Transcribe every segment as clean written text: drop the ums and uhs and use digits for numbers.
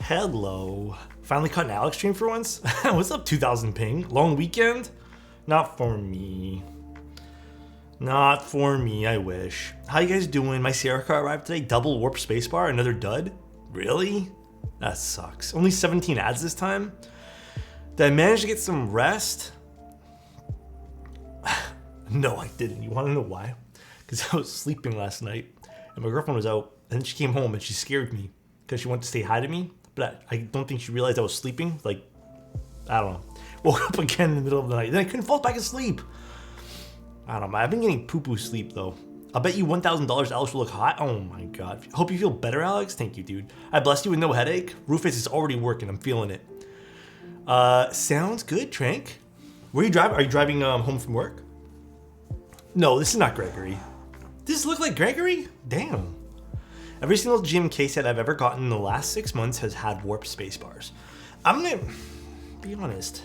Hello. Finally caught an Alex stream for once? What's up, 2000 ping? Long weekend? Not for me. Not for me, I wish. How you guys doing? My Sierra car arrived today. Double warp spacebar, another dud? Really? That sucks. Only 17 ads this time? Did I manage to get some rest? No, I didn't. You want to know why? Because I was sleeping last night and my girlfriend was out, and then she came home and she scared me because she wanted to say hi to me, but I don't think she realized I was sleeping. Like, I don't know. Woke up again in the middle of the night. Then I couldn't fall back asleep. I don't know. I've been getting poo-poo sleep though. I'll bet you $1,000 Alex will look hot. Oh my god. Hope you feel better, Alex. Thank you, dude. I blessed you with no headache. Rufus is already working. I'm feeling it. Sounds good, Trank. Where are you driving? Are you driving home from work? No, this is not Gregory. Does this look like Gregory? Damn. Every single gym case set I've ever gotten in the last 6 months has had warp space bars. I'm gonna be honest.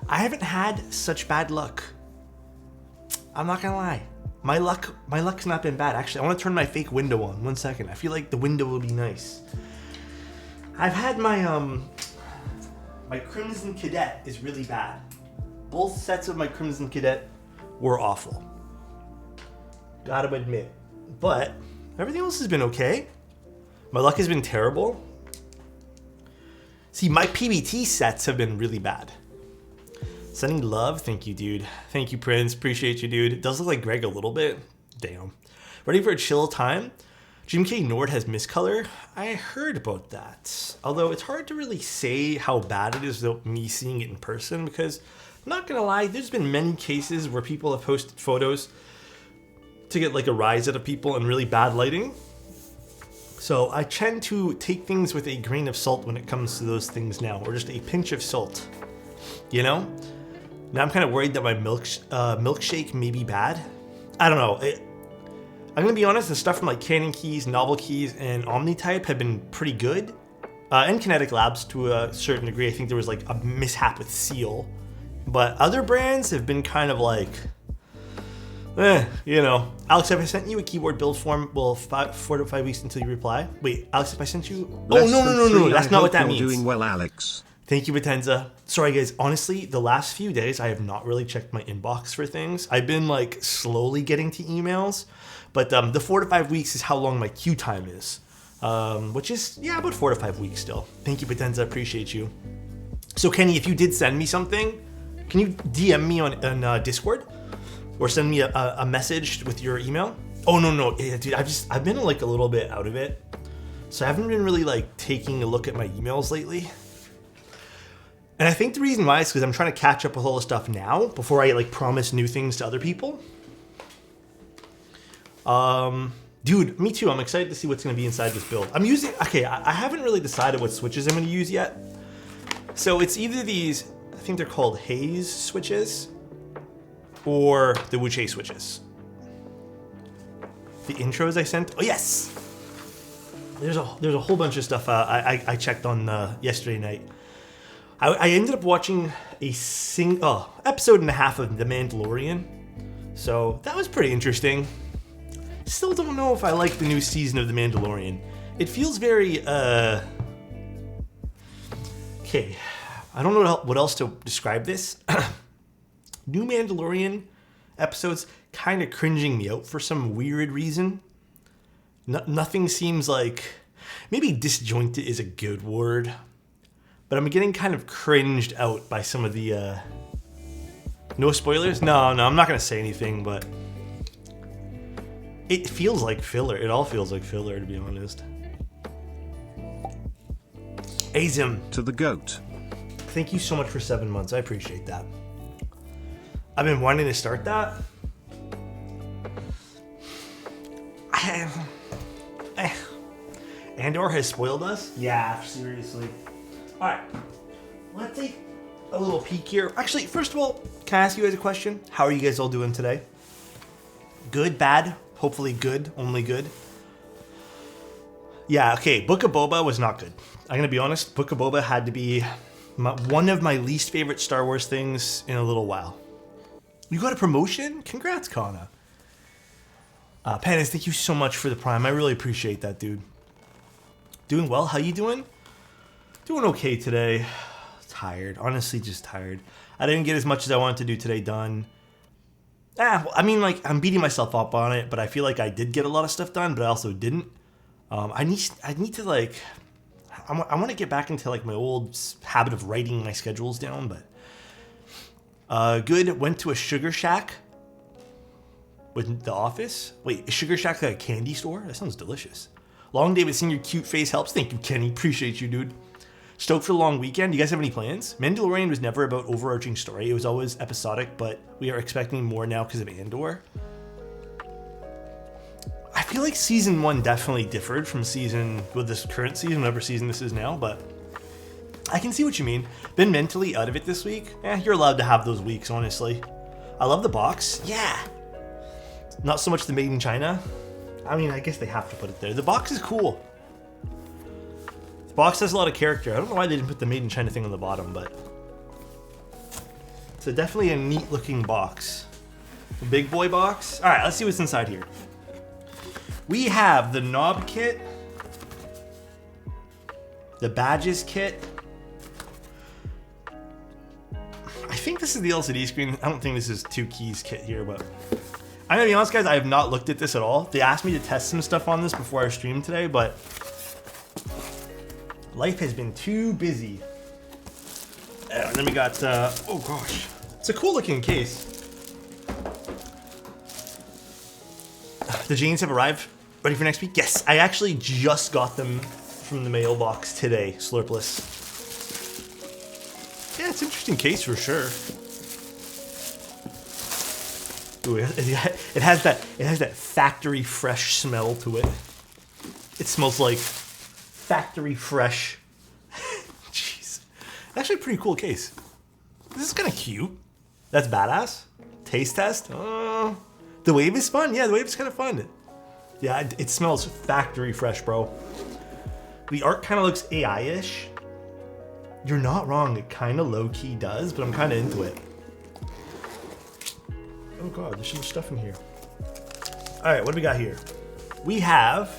I haven't had such bad luck. I'm not gonna lie. My luck's not been bad. Actually, I want to turn my fake window on. 1 second. I feel like the window will be nice. I've had my my Crimson Cadet is really bad. Both sets of my Crimson Cadet were awful. Gotta admit. But everything else has been okay. My luck has been terrible. See, my PBT sets have been really bad. Sending love. Thank you, dude. Thank you, Prince. Appreciate you, dude. It does look like Greg a little bit. Damn. Ready for a chill time? Jim K. Nord has miscolor. I heard about that. Although it's hard to really say how bad it is without me seeing it in person, because I'm not gonna lie, there's been many cases where people have posted photos to get like a rise out of people in really bad lighting. So I tend to take things with a grain of salt when it comes to those things now, or just a pinch of salt, you know? Now I'm kind of worried that my milkshake may be bad. I don't know. I'm gonna be honest, the stuff from like Canon Keys, Novel Keys, and Omnitype have been pretty good. And Kinetic Labs to a certain degree. I think there was like a mishap with Seal. But other brands have been kind of like, you know. Alex, if I sent you a keyboard build form, well, 4 to 5 weeks until you reply. Wait, Alex, if I sent you... Oh, no. That's not what that means. Doing well, Alex. Thank you, Potenza. Sorry, guys. Honestly, the last few days, I have not really checked my inbox for things. I've been, like, slowly getting to emails. But the 4 to 5 weeks is how long my queue time is. Which is, yeah, about 4 to 5 weeks still. Thank you, Potenza. Appreciate you. So, Kenny, if you did send me something, can you DM me on Discord? Or send me a message with your email? Oh, no. Yeah, dude, I've been, like, a little bit out of it. So I haven't been really, like, taking a look at my emails lately. And I think the reason why is because I'm trying to catch up with all the stuff now before I like promise new things to other people. Dude, me too. I'm excited to see what's going to be inside this build. I'm using, okay, I haven't really decided what switches I'm going to use yet. So it's either these, I think they're called Haze switches or the Wuche switches. The intros I sent, oh yes! There's a whole bunch of stuff I checked on yesterday night. I ended up watching a episode and a half of The Mandalorian, so that was pretty interesting. Still don't know if I like the new season of The Mandalorian. It feels very, okay, I don't know what else to describe this. New Mandalorian episodes kind of cringing me out for some weird reason. Nothing seems like, maybe disjointed is a good word. But I'm getting kind of cringed out by some of the, no spoilers? No, I'm not going to say anything, but it feels like filler. It all feels like filler, to be honest. Azim. To the GOAT. Thank you so much for 7 months. I appreciate that. I've been wanting to start that. Andor has spoiled us? Yeah, seriously. Alright, let's take a little peek here. Actually, first of all, can I ask you guys a question? How are you guys all doing today? Good, bad? Hopefully good, only good. Yeah, okay, Book of Boba was not good. I'm gonna be honest, Book of Boba had to be one of my least favorite Star Wars things in a little while. You got a promotion? Congrats, Kana. Panis, thank you so much for the Prime. I really appreciate that, dude. Doing well, how you doing? Doing okay today. Tired. Honestly, just tired. I didn't get as much as I wanted to do today done. I mean, like, I'm beating myself up on it, but I feel like I did get a lot of stuff done, but I also didn't. I need to, like, I want to get back into, like, my old habit of writing my schedules down, but... good. Went to a Sugar Shack with the office. Wait, is Sugar Shack like a candy store? That sounds delicious. Long day, but seeing your cute face helps. Thank you, Kenny. Appreciate you, dude. Stoked for the long weekend. You guys have any plans? Mandalorian was never about overarching story. It was always episodic, but we are expecting more now because of Andor. I feel like season 1 definitely differed from this current season, whatever season this is now, but I can see what you mean. Been mentally out of it this week. You're allowed to have those weeks, honestly. I love the box. Yeah. Not so much the Made in China. I mean, I guess they have to put it there. The box is cool. The box has a lot of character. I don't know why they didn't put the Made in China thing on the bottom, but it's definitely a neat looking box. The big boy box. All right, let's see what's inside here. We have the knob kit, the badges kit. I think this is the LCD screen. I don't think this is 2 keys kit here, but I'm gonna be honest, guys, I have not looked at this at all. They asked me to test some stuff on this before I streamed today, but life has been too busy. And then we got, oh gosh, it's a cool looking case. The jeans have arrived. Ready for next week? Yes, I actually just got them from the mailbox today, slurpless. Yeah, it's an interesting case for sure. Ooh, it has that factory fresh smell to it. It smells like factory fresh. Jeez, actually a pretty cool case. This is kind of cute. That's badass. Taste test. The wave is fun. Yeah, the wave is kind of fun. Yeah, it smells factory fresh, bro. The art kind of looks AI-ish. You're not wrong. It kind of low-key does, but I'm kind of into it. Oh god, there's some stuff in here. All right, what do we got here? We have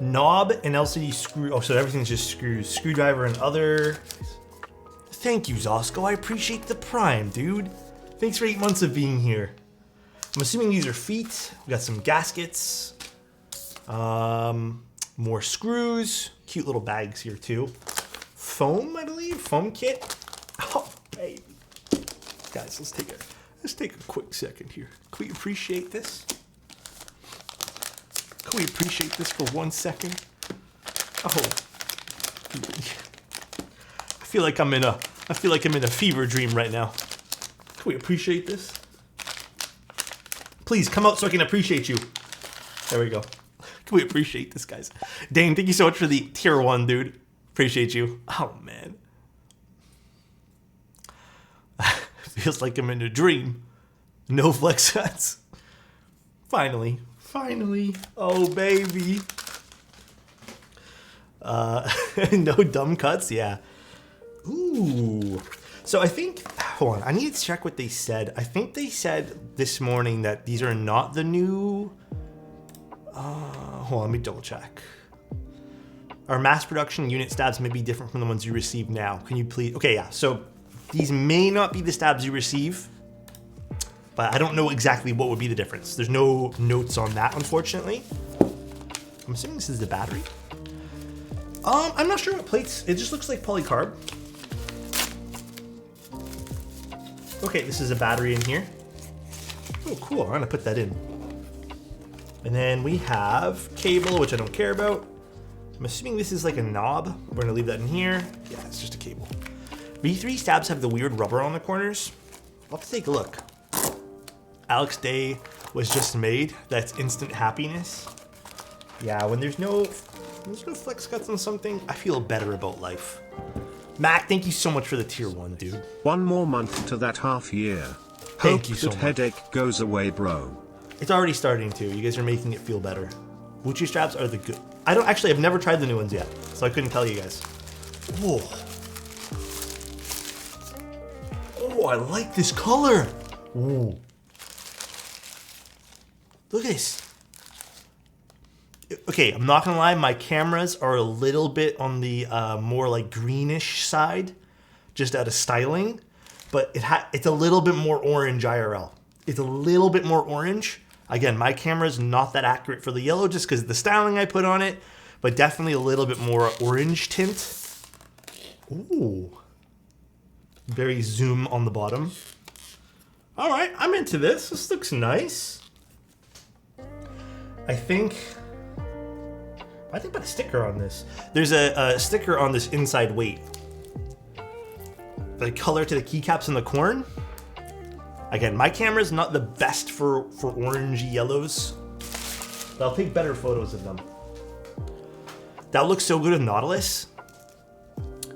knob and LCD screw. Oh, so everything's just screws. Screwdriver and other. Thank you, Zosco. I appreciate the prime, dude. Thanks for 8 months of being here. I'm assuming these are feet. We got some gaskets. More screws. Cute little bags here too. Foam, I believe. Foam kit. Oh, baby. Guys, let's take a quick second here. Can we appreciate this? Can we appreciate this for 1 second? Oh. I feel like I'm in a fever dream right now. Can we appreciate this? Please come out so I can appreciate you. There we go. Can we appreciate this, guys? Dane, thank you so much for the tier 1, dude. Appreciate you. Oh, man. Feels like I'm in a dream. No flex cuts. Finally. Oh, baby. No dumb cuts? Yeah. Ooh. So I think, hold on, I need to check what they said. I think they said this morning that these are not the new, hold on, let me double check. Our mass production unit stabs may be different from the ones you receive now. Can you please, okay, yeah, so these may not be the stabs you receive, but I don't know exactly what would be the difference. There's no notes on that, unfortunately. I'm assuming this is the battery. I'm not sure what plates, it just looks like polycarb. Okay, this is a battery in here. Oh, cool, I'm gonna put that in. And then we have cable, which I don't care about. I'm assuming this is like a knob. We're gonna leave that in here. Yeah, it's just a cable. V3 stabs have the weird rubber on the corners. I'll have to take a look. Alex Day was just made. That's instant happiness. Yeah, when there's no flex cuts on something, I feel better about life. Mac, thank you so much for the tier 1, dude. 1 more month to that half year. Thank you so much. Headache goes away, bro. It's already starting to. You guys are making it feel better. Gucci straps are the good. I've never tried the new ones yet, so I couldn't tell you guys. Whoa. Oh, I like this color. Ooh. Look at this. okay, I'm not gonna lie, my cameras are a little bit on the more like greenish side, just out of styling, but it's a little bit more orange IRL. It's a little bit more orange. Again, my camera's not that accurate for the yellow just because of the styling I put on it, but definitely a little bit more orange tint. Ooh. Very zoom on the bottom. All right, I'm into this. This looks nice. I think about a sticker on this. There's a sticker on this inside weight. The color to the keycaps in the corn. Again, my camera's not the best for orangey yellows, but I'll take better photos of them. That looks so good with Nautilus.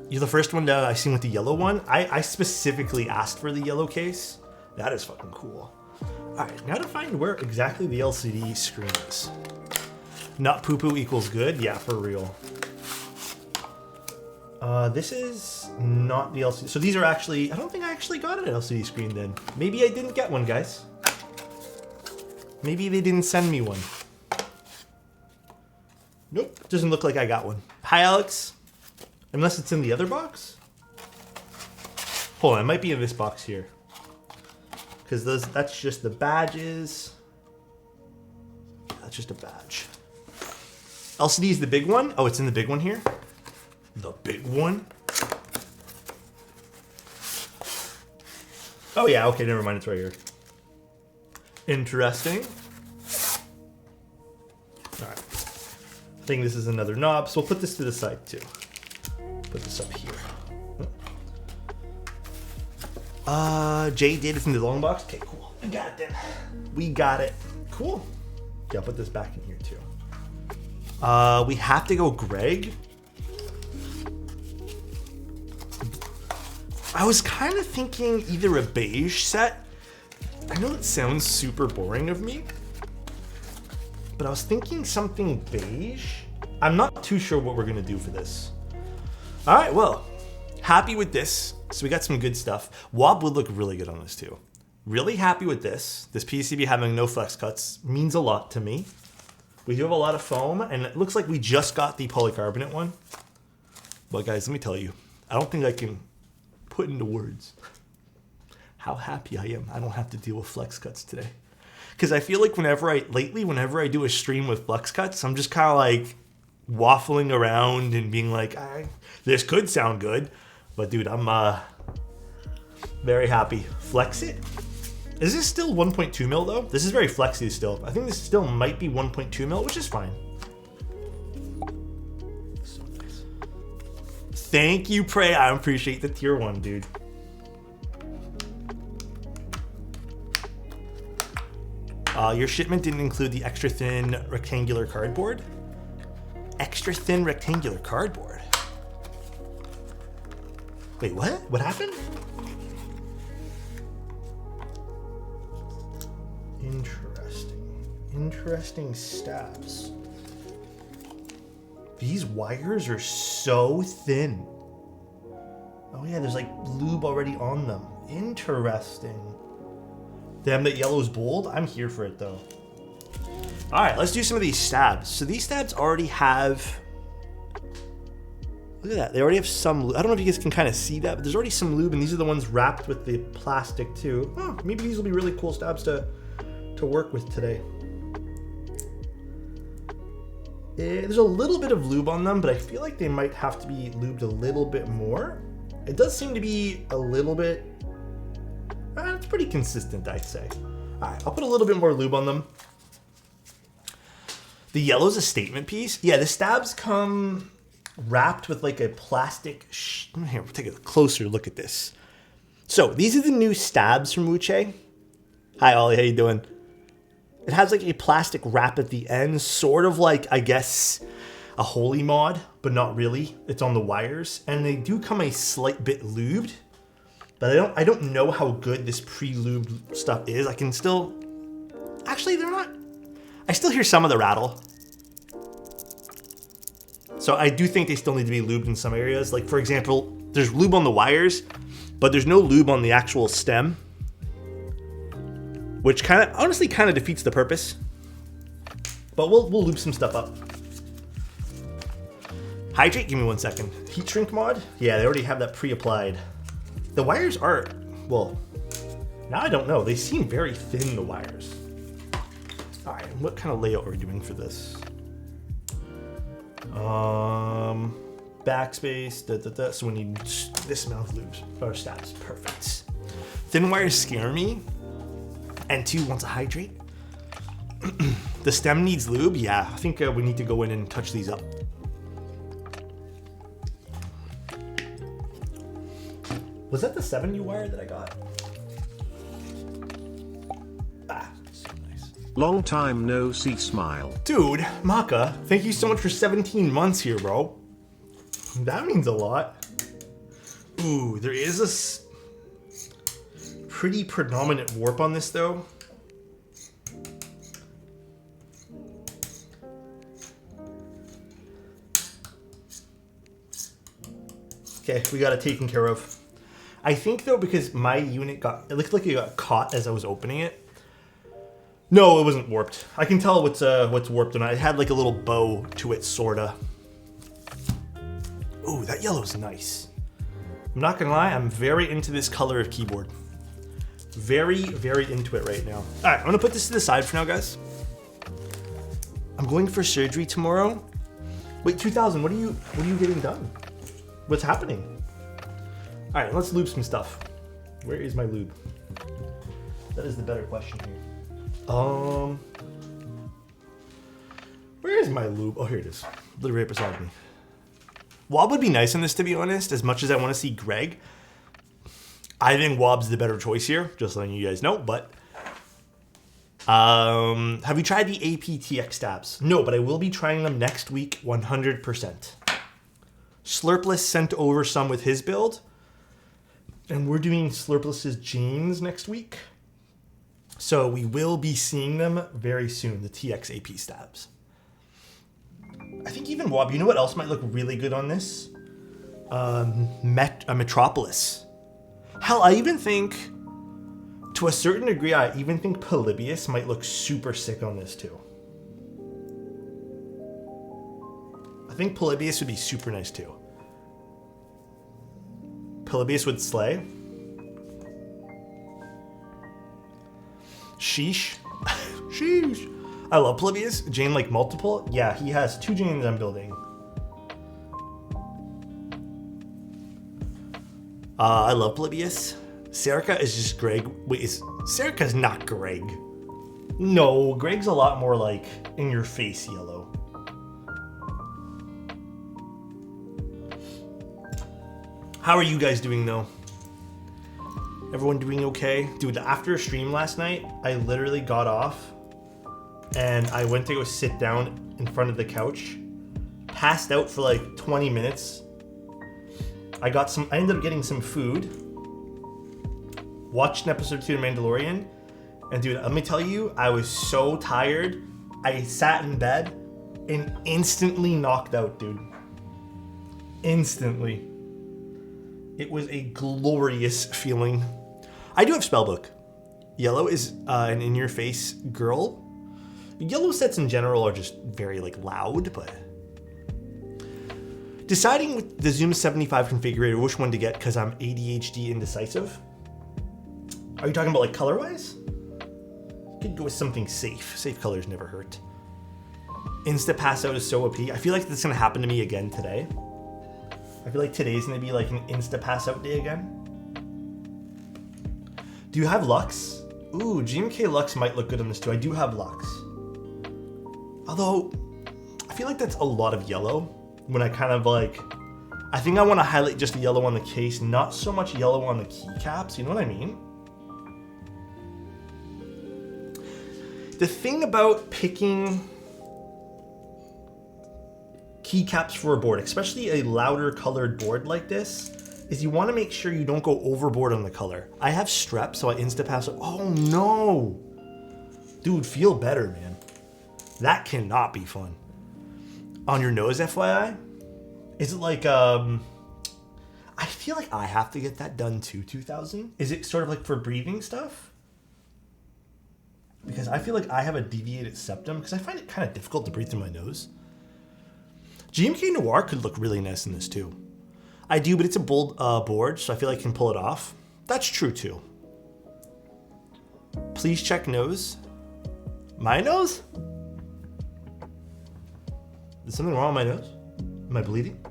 You're the first one that I seen with the yellow one. I specifically asked for the yellow case. That is fucking cool. All right, now to find where exactly the LCD screen is. Not poo-poo equals good? Yeah, for real. This is not the LCD. So these are actually, I don't think I actually got an LCD screen then. Maybe I didn't get one, guys. Maybe they didn't send me one. Nope, doesn't look like I got one. Hi, Alex. Unless it's in the other box? Hold on, it might be in this box here. Because that's just the badges. That's just a badge. LCD is the big one. Oh, it's in the big one here? The big one? Oh yeah, okay, never mind, it's right here. Interesting. Alright. I think this is another knob, so we'll put this to the side too. Put this up here. Jay did it from the long box. Okay, cool. We got it then. We got it. Cool. Yeah, I'll put this back in here too. We have to go Greg. I was kind of thinking either a beige set. I know it sounds super boring of me, but I was thinking something beige. I'm not too sure what we're gonna do for this. All right, well, happy with this. So we got some good stuff. Wob would look really good on this too. Really happy with this. This PCB having no flex cuts means a lot to me. We do have a lot of foam, and it looks like we just got the polycarbonate one. But guys, let me tell you, I don't think I can put into words how happy I am I don't have to deal with flex cuts today. Because I feel like whenever I do a stream with flex cuts, I'm just kind of like waffling around and being like, this could sound good. But dude, I'm very happy. Flex it. Is this still 1.2 mil though? This is very flexy still. I think this still might be 1.2 mil, which is fine. So nice. Thank you, Prey. I appreciate the tier 1, dude. Your shipment didn't include the extra thin rectangular cardboard. Extra thin rectangular cardboard. Wait, what? What happened? Interesting. Interesting stabs. These wires are so thin. Oh yeah, there's like lube already on them. Interesting. Damn, that yellow's bold. I'm here for it though. All right, let's do some of these stabs. So these stabs already have, look at that. They already have some lube. I don't know if you guys can kind of see that, but there's already some lube, and these are the ones wrapped with the plastic too. Oh, maybe these will be really cool stabs to work with today. There's a little bit of lube on them, but I feel like they might have to be lubed a little bit more. It does seem to be a little bit, it's pretty consistent, I'd say. All right, I'll put a little bit more lube on them. The yellow's a statement piece. Yeah, the stabs come wrapped with like a plastic, here, we'll take a closer look at this. So these are the new stabs from Wuche. Hi, Ollie, how you doing? It has like a plastic wrap at the end, sort of like, I guess, a holy mod, but not really. It's on the wires, and they do come a slight bit lubed, but I don't know how good this pre-lubed stuff is. I can still, actually they're not, I still hear some of the rattle. So I do think they still need to be lubed in some areas. Like for example, there's lube on the wires, but there's no lube on the actual stem, which honestly kind of defeats the purpose. But we'll loop some stuff up. Hydrate, give me 1 second. Heat shrink mod? Yeah, they already have that pre-applied. The wires are, well, now I don't know. They seem very thin, the wires. All right, what kind of layout are we doing for this? Backspace, so we need this amount of lubes, or stabs, perfect. Thin wires scare me. And 2, wants a hydrate. The stem needs lube, yeah. I think we need to go in and touch these up. Was that the 7U wire that I got? Ah, so nice. Long time no see smile. Dude, Maka, thank you so much for 17 months here, bro. That means a lot. Ooh, there is a pretty predominant warp on this, though. Okay, we got it taken care of. I think, though, because my unit it looked like it got caught as I was opening it. No, it wasn't warped. I can tell what's warped, and it had like a little bow to it, sorta. Ooh, that yellow's nice. I'm not gonna lie, I'm very into this color of keyboard. Very, very into it right now. All right, I'm gonna put this to the side for now, guys. I'm going for surgery tomorrow. Wait, 2000, what are you getting done? What's happening? All right, let's lube some stuff. Where is my lube? That is the better question here. Where is my lube? Oh, here it is. Literally right beside me. Wob would be nice in this, to be honest, as much as I want to see Greg. I think Wob's the better choice here, just letting you guys know, but... have you tried the APTX stabs? No, but I will be trying them next week, 100%. Slurpless sent over some with his build, and we're doing Slurpless's jeans next week. So we will be seeing them very soon, the TX AP stabs. I think even Wob, you know what else might look really good on this? Metropolis. Hell, I even think, to a certain degree, I even think Polybius might look super sick on this too. I think Polybius would be super nice too. Polybius would slay. Sheesh. Sheesh. I love Polybius. Jane like multiple? Yeah, he has 2 Janes I'm building. I love Polybius. Serica is just Greg. Wait, Serica's not Greg. No, Greg's a lot more like in your face yellow. How are you guys doing though? Everyone doing okay? Dude, after a stream last night, I literally got off and I went to go sit down in front of the couch, passed out for like 20 minutes. I ended up getting some food, watched an episode 2 of Mandalorian, and dude, let me tell you, I was so tired. I sat in bed and instantly knocked out, dude. Instantly. It was a glorious feeling. I do have Spellbook. Yellow is an in-your-face girl. Yellow sets in general are just very like loud, but... Deciding with the Zoom75 configurator which one to get because I'm ADHD indecisive. Are you talking about like color-wise? Could go with something safe. Safe colors never hurt. Insta pass out is so OP. I feel like that's gonna happen to me again today. I feel like today's gonna be like an insta pass out day again. Do you have Lux? Ooh, GMK Lux might look good on this too. I do have Lux. Although, I feel like that's a lot of yellow when I kind of like, I think I want to highlight just the yellow on the case, not so much yellow on the keycaps, you know what I mean? The thing about picking keycaps for a board, especially a louder colored board like this, is you want to make sure you don't go overboard on the color. I have strep, so I insta-pass it. Oh no! Dude, feel better, man. That cannot be fun. On your nose, FYI? Is it like, I feel like I have to get that done too, 2000? Is it sort of like for breathing stuff? because I feel like I have a deviated septum because I find it kind of difficult to breathe through my nose. GMK Noir could look really nice in this too. I do, but it's a bold board, so I feel like I can pull it off. That's true too. Please check nose. My nose? Is something wrong with my nose? Am I bleeding?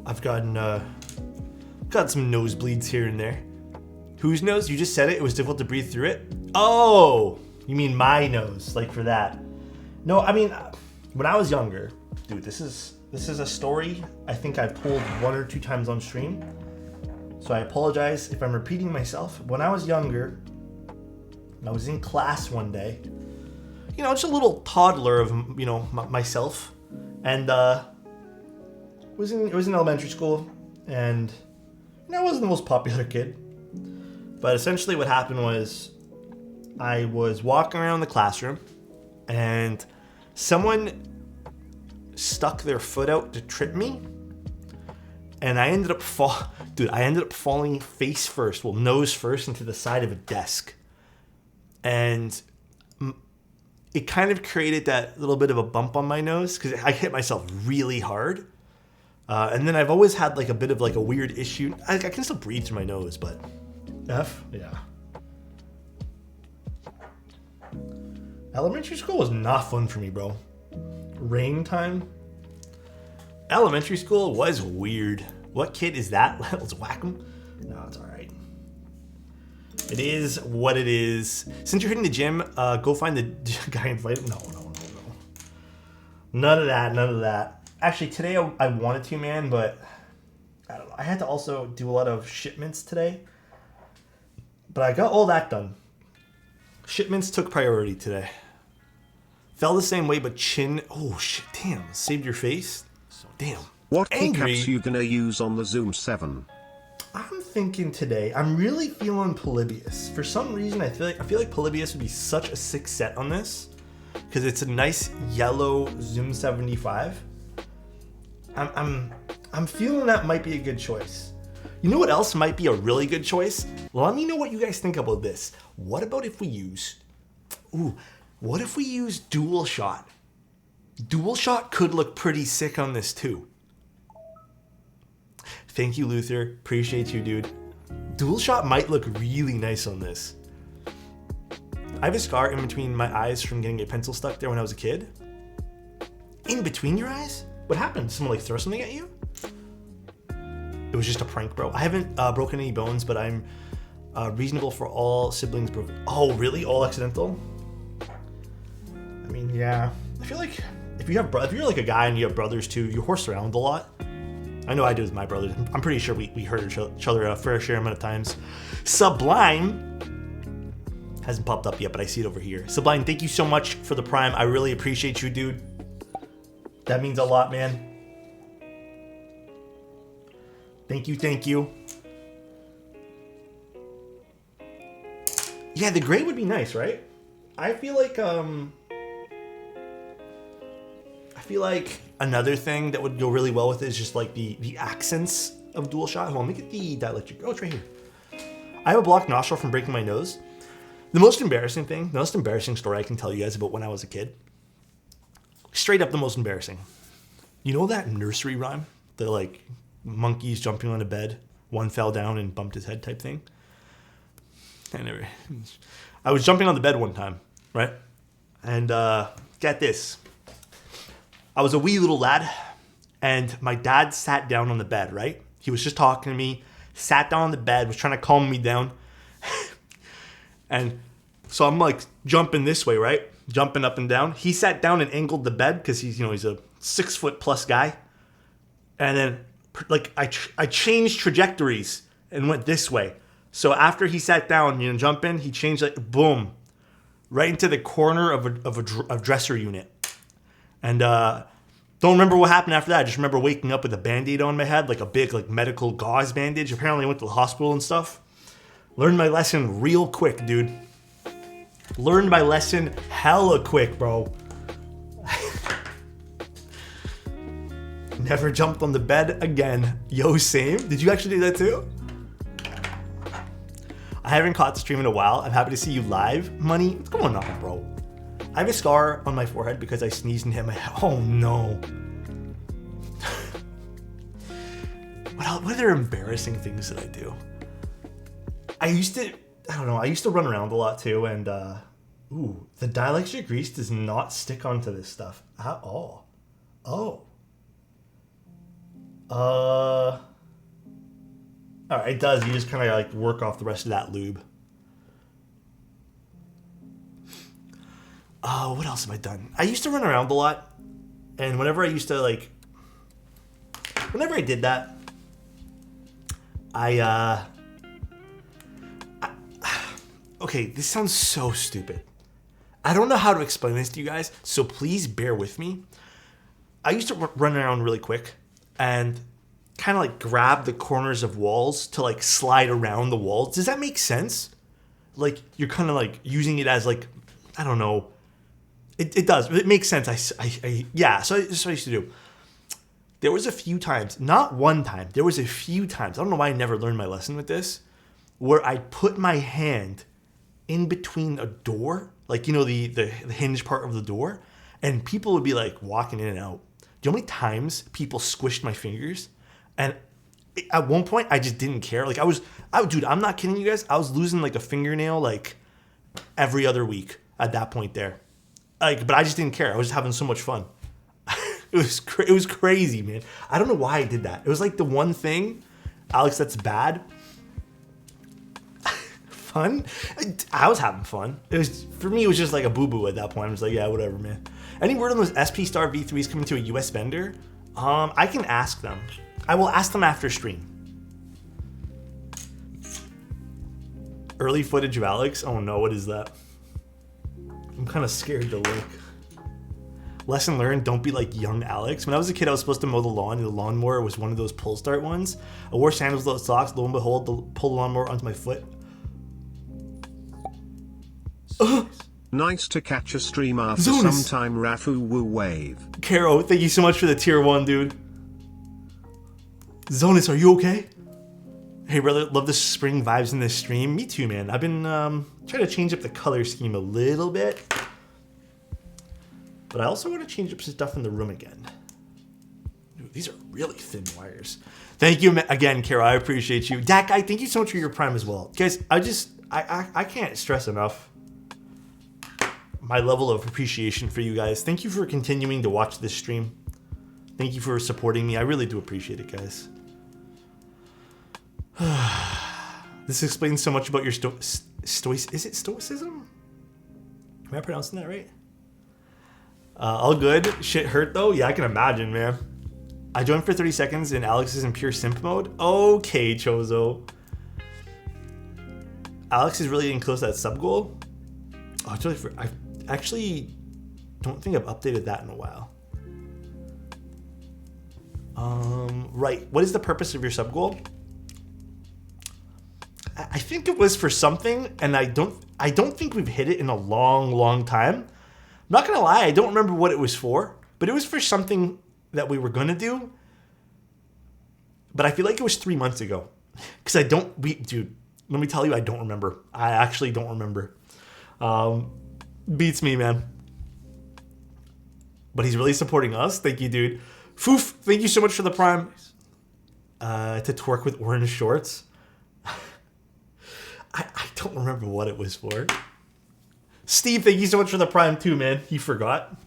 I've got some nosebleeds here and there. Whose nose? You just said it. It was difficult to breathe through it. Oh, you mean my nose? Like for that? No, I mean when I was younger, dude. This is a story I think I've told 1 or 2 times on stream. So I apologize if I'm repeating myself. When I was younger, I was in class one day. You know, just a little toddler of myself, and it was in elementary school, and I wasn't the most popular kid. But essentially what happened was I was walking around the classroom and someone stuck their foot out to trip me. And I ended up falling face first, nose first into the side of a desk. And it kind of created that little bit of a bump on my nose because I hit myself really hard. And then I've always had like a bit of like a weird issue. I can still breathe through my nose, but yeah. Elementary school was not fun for me, bro. Rain time. Elementary school was weird. What kid is that? Let's whack him. No, it's all right. It is what it is. Since you're hitting the gym, go find the guy and invite him. No. None of that. Actually, today I wanted to, man, but I don't know. I had to also do a lot of shipments today. But I got all that done. Shipments took priority today. Fell the same way, but chin. Oh, shit, damn. Saved your face? So, damn. What keycaps are you going to use on the Zoom 7? I'm thinking today, I'm really feeling Polybius. For some reason, I feel like Polybius would be such a sick set on this. Because it's a nice yellow Zoom75. I'm feeling that might be a good choice. You know what else might be a really good choice? Let me know what you guys think about this. What about if we use... what if we use dual shot? Dual shot could look pretty sick on this too. Thank you, Luther. Appreciate you, dude. Dual shot might look really nice on this. I have a scar in between my eyes from getting a pencil stuck there when I was a kid. In between your eyes? What happened? Did someone like throw something at you? It was just a prank, bro. I haven't broken any bones, but I'm reasonable for all siblings broken. Oh, really? All accidental? I mean, yeah. I feel like if you're like a guy and you have brothers too, you horse around a lot. I know I do with my brothers. I'm pretty sure we hurt each other a fair share amount of times. Sublime hasn't popped up yet, but I see it over here. Sublime, thank you so much for the Prime. I really appreciate you, dude. That means a lot, man. Thank you. Yeah, the gray would be nice, right? I feel like another thing that would go really well with it is just like the accents of dual shot. Hold on, let me get the dielectric. Oh, it's right here. I have a blocked nostril from breaking my nose. The most embarrassing story I can tell you guys about when I was a kid. Straight up the most embarrassing. You know that nursery rhyme? The like monkeys jumping on a bed, one fell down and bumped his head type thing. Anyway, I was jumping on the bed one time, right? And get this. I was a wee little lad, and my dad sat down on the bed, right? He was just talking to me, sat down on the bed, was trying to calm me down. And so I'm like jumping this way, right? Jumping up and down. He sat down and angled the bed because he's a 6 foot plus guy. And then like I changed trajectories and went this way. So after he sat down, jumping, he changed like boom, right into the corner of a dresser unit. And don't remember what happened after that. I just remember waking up with a Band-Aid on my head, like a big like medical gauze bandage. Apparently I went to the hospital and stuff. Learned my lesson real quick, dude. Learned my lesson hella quick, bro. Never jumped on the bed again. Yo, same. Did you actually do that too? I haven't caught the stream in a while. I'm happy to see you live. Money, what's going on, bro? I have a scar on my forehead because I sneezed and hit my head. Oh no. What other embarrassing things did I do? I used to run around a lot too, and ooh, the dielectric grease does not stick onto this stuff at all. Oh. Alright, it does. You just kind of like work off the rest of that lube. What else have I done? I used to run around a lot, and whenever I did that, okay, this sounds so stupid. I don't know how to explain this to you guys, so please bear with me. I used to run around really quick and kind of like grab the corners of walls to like slide around the walls. Does that make sense? Like you're kind of like using it as like, I don't know. It does. It makes sense. Yeah, so that's what I used to do. There was a few times, not one time, there was a few times, I don't know why I never learned my lesson with this, where I put my hand in between a door, like, you know, the hinge part of the door, and people would be like walking in and out. Do you know how many times people squished my fingers? And at one point, I just didn't care. Like dude, I'm not kidding you guys. I was losing like a fingernail like every other week at that point there. Like, but I just didn't care. I was just having so much fun. It was crazy, man. I don't know why I did that. It was like the one thing, Alex, that's bad. Fun? I was having fun. For me, it was just like a boo-boo at that point. I was like, yeah, whatever, man. Any word on those SP Star V3s coming to a US vendor? I can ask them. I will ask them after stream. Early footage of Alex? Oh no, what is that? I'm kind of scared to look. Lesson learned, don't be like young Alex. When I was a kid, I was supposed to mow the lawn, and the lawnmower was one of those pull start ones. I wore sandals without socks. Lo and behold, pull the lawnmower onto my foot. Nice to catch a stream after some time, Rafu Woo wave. Caro, thank you so much for the tier 1, dude. Zonus, are you okay? Hey brother, love the spring vibes in this stream. Me too, man. I've been trying to change up the color scheme a little bit. But I also want to change up some stuff in the room again. Dude, these are really thin wires. Thank you again, Caro. I appreciate you. Dak Guy, thank you so much for your prime as well. Guys, I can't stress enough my level of appreciation for you guys. Thank you for continuing to watch this stream. Thank you for supporting me. I really do appreciate it, guys. This explains so much about your is it stoicism? Am I pronouncing that right? All good. Shit hurt though? Yeah, I can imagine, man. I joined for 30 seconds and Alex is in pure simp mode. Okay, Chozo. Alex is really getting close to that sub goal. Oh, I actually don't think I've updated that in a while. Right. What is the purpose of your sub goal? I think it was for something, and I don't think we've hit it in a long time. I'm not gonna lie, I don't remember what it was for, but it was for something that we were gonna do. But I feel like it was 3 months ago, because dude, let me tell you, I don't remember. I actually don't remember. Beats me, man. But he's really supporting us. Thank you, dude. Foof, thank you so much for the prime. To twerk with orange shorts. I don't remember what it was for. Steve, thank you so much for the prime too, man. He forgot.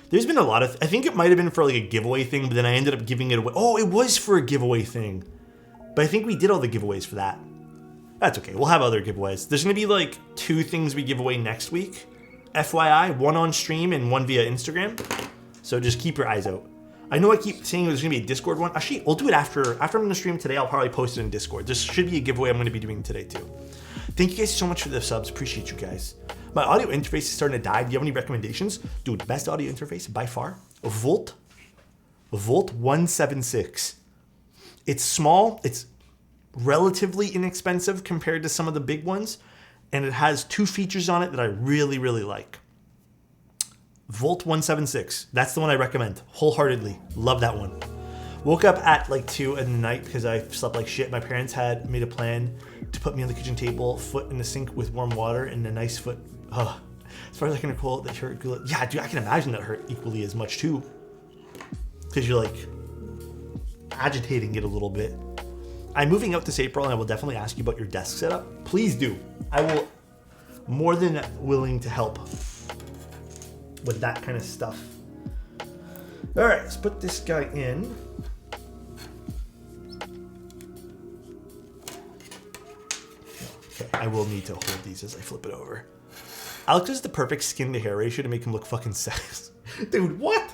There's been a lot of... I think it might have been for like a giveaway thing, but then I ended up giving it away. Oh, it was for a giveaway thing. But I think we did all the giveaways for that. That's okay. We'll have other giveaways. There's going to be like 2 things we give away next week. FYI, 1 on stream and 1 via Instagram. So just keep your eyes out. I know I keep saying there's going to be a Discord one. Actually, we'll do it after I'm going to stream today. I'll probably post it in Discord. There should be a giveaway I'm going to be doing today too. Thank you guys so much for the subs. Appreciate you guys. My audio interface is starting to die. Do you have any recommendations? Dude, best audio interface by far, Volt 176. It's small. It's relatively inexpensive compared to some of the big ones. And it has 2 features on it that I really like. Volt 176. That's the one I recommend wholeheartedly. Love that one. Woke up at like 2 in the night because I slept like shit. My parents had made a plan to put me on the kitchen table, foot in the sink with warm water, and a nice foot. As far as I can recall, that hurt. Yeah, dude, I can imagine that hurt equally as much too. Because you're like agitating it a little bit. I'm moving out this April, and I will definitely ask you about your desk setup. Please do. I will more than willing to help with that kind of stuff. All right, let's put this guy in. Okay, I will need to hold these as I flip it over. Alex has the perfect skin to hair ratio to make him look fucking sexy. Dude, what?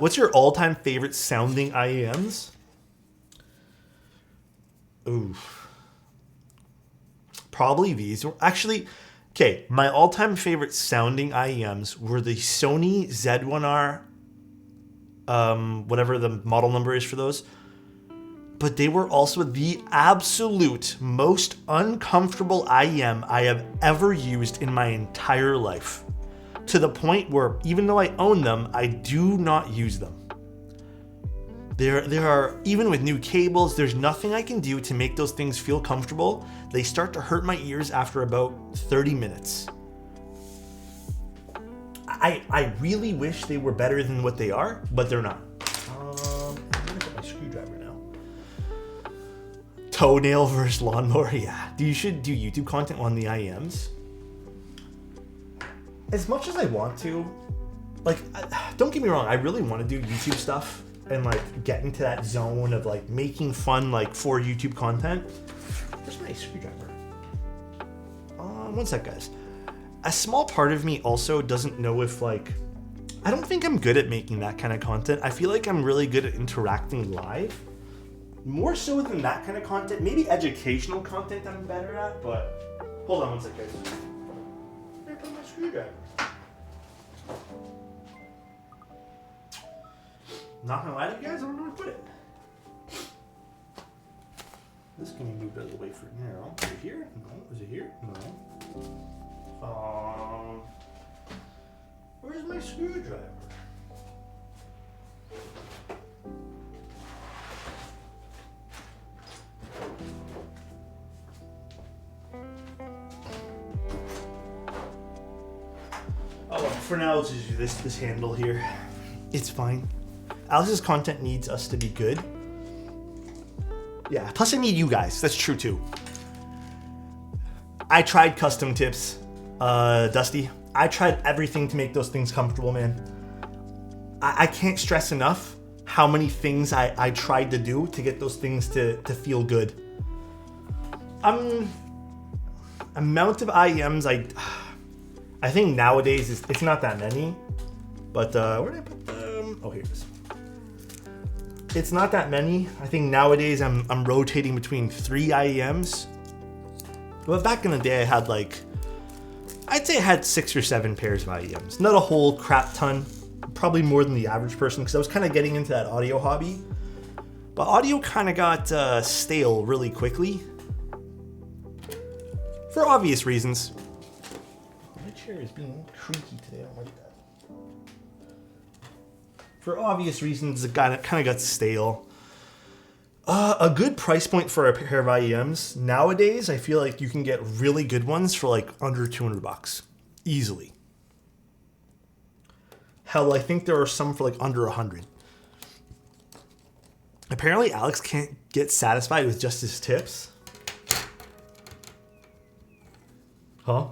What's your all-time favorite sounding IEMs? Ooh. Probably these. Actually, okay, my all-time favorite sounding IEMs were the Sony Z1R, whatever the model number is for those. But they were also the absolute most uncomfortable IEM I have ever used in my entire life. To the point where, even though I own them, I do not use them. There are, even with new cables, there's nothing I can do to make those things feel comfortable. They start to hurt my ears after about 30 minutes. I really wish they were better than what they are, but they're not. I'm gonna put my screwdriver now. Toenail versus lawnmower, yeah. You should do YouTube content on the IEMs. As much as I want to, like, don't get me wrong, I really want to do YouTube stuff and like get into that zone of like making fun like for YouTube content. Where's my screwdriver? One sec, guys. A small part of me also doesn't know if like, I don't think I'm good at making that kind of content. I feel like I'm really good at interacting live. More so than that kind of content. Maybe educational content I'm better at, but hold on one sec, guys. Where did I put my screwdriver? Not gonna lie to you guys, I don't know where to put it. This can be moved out of the way for now. Is it here? No. Is it here? No. Where's my screwdriver? Oh, for now, let's just do this handle here. It's fine. Alex's content needs us to be good. Yeah, plus I need you guys. That's true too. I tried custom tips, Dusty. I tried everything to make those things comfortable, man. I can't stress enough how many things I tried to do to get those things to feel good. Amount of IEMs I think nowadays it's not that many, but where did I put them? Oh, here it is. It's not that many. I think nowadays I'm rotating between 3 IEMs. But back in the day I had like, I'd say I had 6 or 7 pairs of IEMs. Not a whole crap ton, probably more than the average person because I was kind of getting into that audio hobby. But audio kind of got stale really quickly. For obvious reasons. My chair is being creaky today, I don't like that. For obvious reasons, it kind of got stale. A good price point for a pair of IEMs nowadays, I feel like you can get really good ones for like under $200 easily. Hell, I think there are some for like under 100. Apparently, Alex can't get satisfied with just his tips. Huh?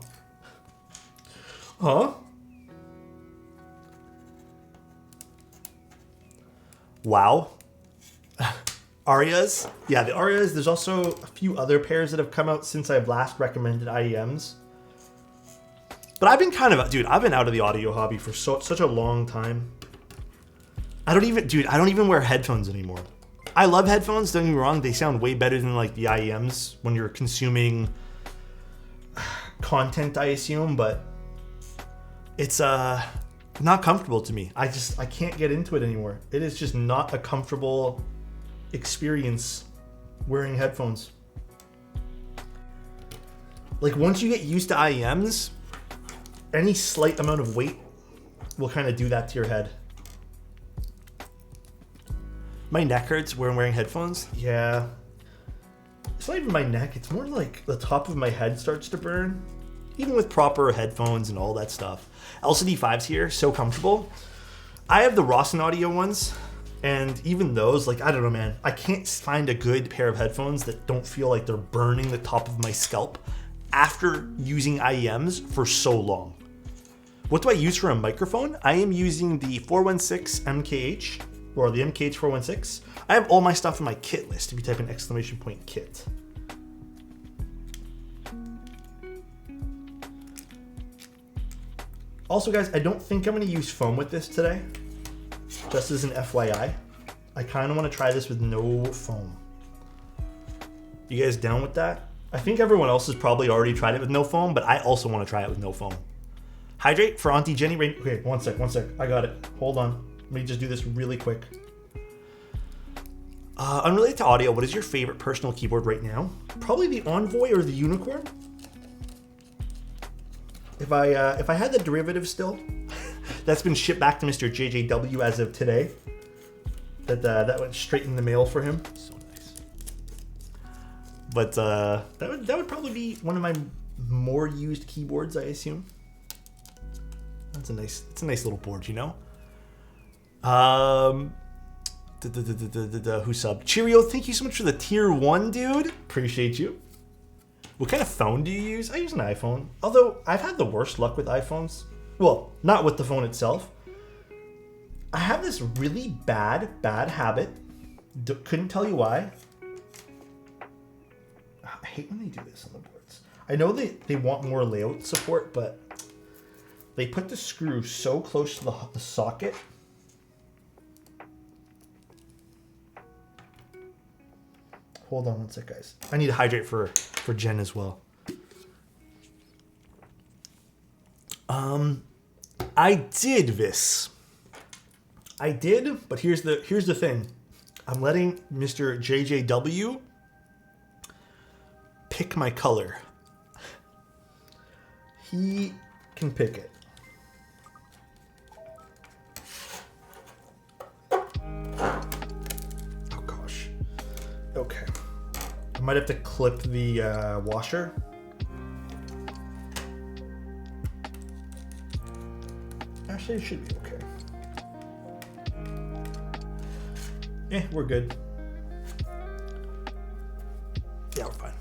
Wow. Arias. Yeah, the Arias. There's also a few other pairs that have come out since I've last recommended IEMs. But I've been I've been out of the audio hobby for such a long time. I don't even wear headphones anymore. I love headphones, don't get me wrong. They sound way better than like the IEMs when you're consuming content, I assume, but it's not comfortable to me. I can't get into it anymore. It is just not a comfortable experience wearing headphones. Like once you get used to IEMs, any slight amount of weight will kind of do that to your head. My neck hurts when wearing headphones. Yeah. It's not even my neck. It's more like the top of my head starts to burn. Even with proper headphones and all that stuff. LCD5's here, so comfortable. I have the Rawson Audio ones. And even those, like, I don't know, man. I can't find a good pair of headphones that don't feel like they're burning the top of my scalp after using IEMs for so long. What do I use for a microphone? I am using the 416 MKH, or the MKH 416. I have all my stuff in my kit list if you type in !kit. Also, guys, I don't think I'm going to use foam with this today. Just as an FYI. I kind of want to try this with no foam. You guys down with that? I think everyone else has probably already tried it with no foam, but I also want to try it with no foam. Hydrate for Auntie Jenny. Okay, one sec. I got it. Hold on. Let me just do this really quick. Unrelated to audio, what is your favorite personal keyboard right now? Probably the Envoy or the Unicorn. If I had the derivative still, that's been shipped back to Mr. JJW as of today. That went straight in the mail for him. So nice. But that would probably be one of my more used keyboards, I assume. It's a nice little board, you know. Who subbed? Cheerio, thank you so much for the tier 1, dude. Appreciate you. What kind of phone do you use? I use an iPhone. Although I've had the worst luck with iPhones. Well, not with the phone itself. I have this really bad habit. Couldn't tell you why. I hate when they do this on the boards. I know they want more layout support, but they put the screw so close to the socket. Hold on one sec, guys. I need to hydrate for Jen as well. I did this. I did, but here's the thing. I'm letting Mr. JJW pick my color. He can pick it. Oh gosh. Okay. I might have to clip the washer. Actually, it should be okay. We're good. Yeah, we're fine.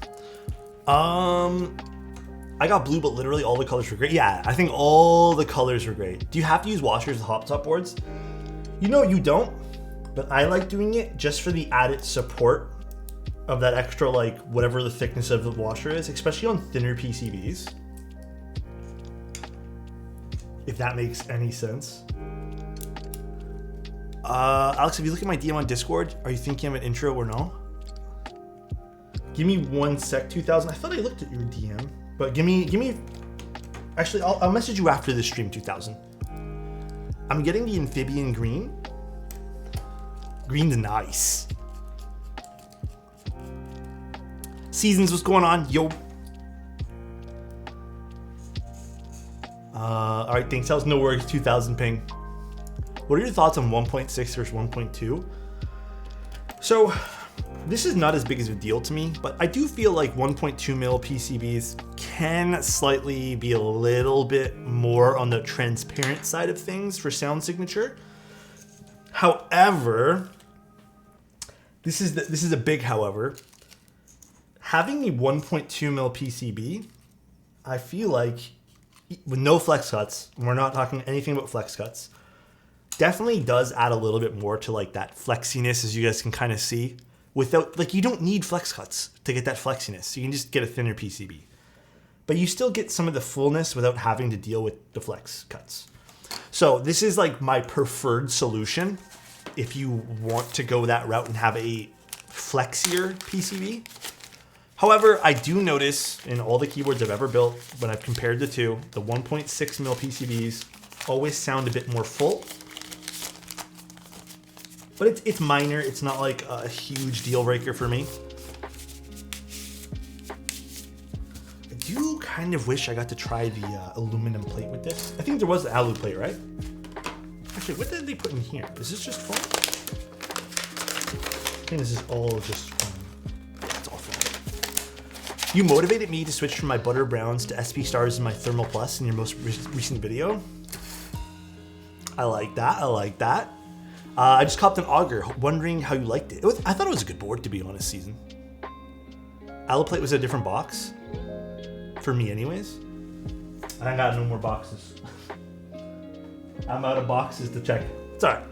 I got blue, but literally all the colors were great. Yeah, I think all the colors were great. Do you have to use washers with hot top boards? You know you don't, but I like doing it just for the added support of that extra, like, whatever the thickness of the washer is, especially on thinner PCBs. If that makes any sense. Alex, if you look at my DM on Discord, are you thinking of an intro or no? Give me one sec, 2000. I thought I looked at your DM, but give me. Actually, I'll message you after this stream, 2000. I'm getting the amphibian green. Green's nice. Seasons, what's going on? Yo. All right, thanks. That was no worries. 2000 ping. What are your thoughts on 1.6 versus 1.2? So, this is not as big as a deal to me, but I do feel like 1.2 mil PCBs can slightly be a little bit more on the transparent side of things for sound signature. However, this is a big however. Having a 1.2 mil PCB, I feel like with no flex cuts, we're not talking anything about flex cuts, definitely does add a little bit more to like that flexiness, as you guys can kind of see. Without, like, you don't need flex cuts to get that flexiness. You can just get a thinner PCB. But you still get some of the fullness without having to deal with the flex cuts. So this is like my preferred solution if you want to go that route and have a flexier PCB. However, I do notice in all the keyboards I've ever built, when I've compared the two, the 1.6 mil PCBs always sound a bit more full. But it's minor. It's not like a huge deal breaker for me. I do kind of wish I got to try the aluminum plate with this. I think there was the alu plate, right? Actually, what did they put in here? Is this just foam? think this is all just fun. It's all fun. You motivated me to switch from my Butter Browns to SP Stars in my Thermal Plus in your most recent video. I like that. I like that. I just copped an Augur, wondering how you liked it. I thought it was a good board, to be honest, Season. Alloplate was a different box. For me, anyways. I got no more boxes. I'm out of boxes to check. It's alright.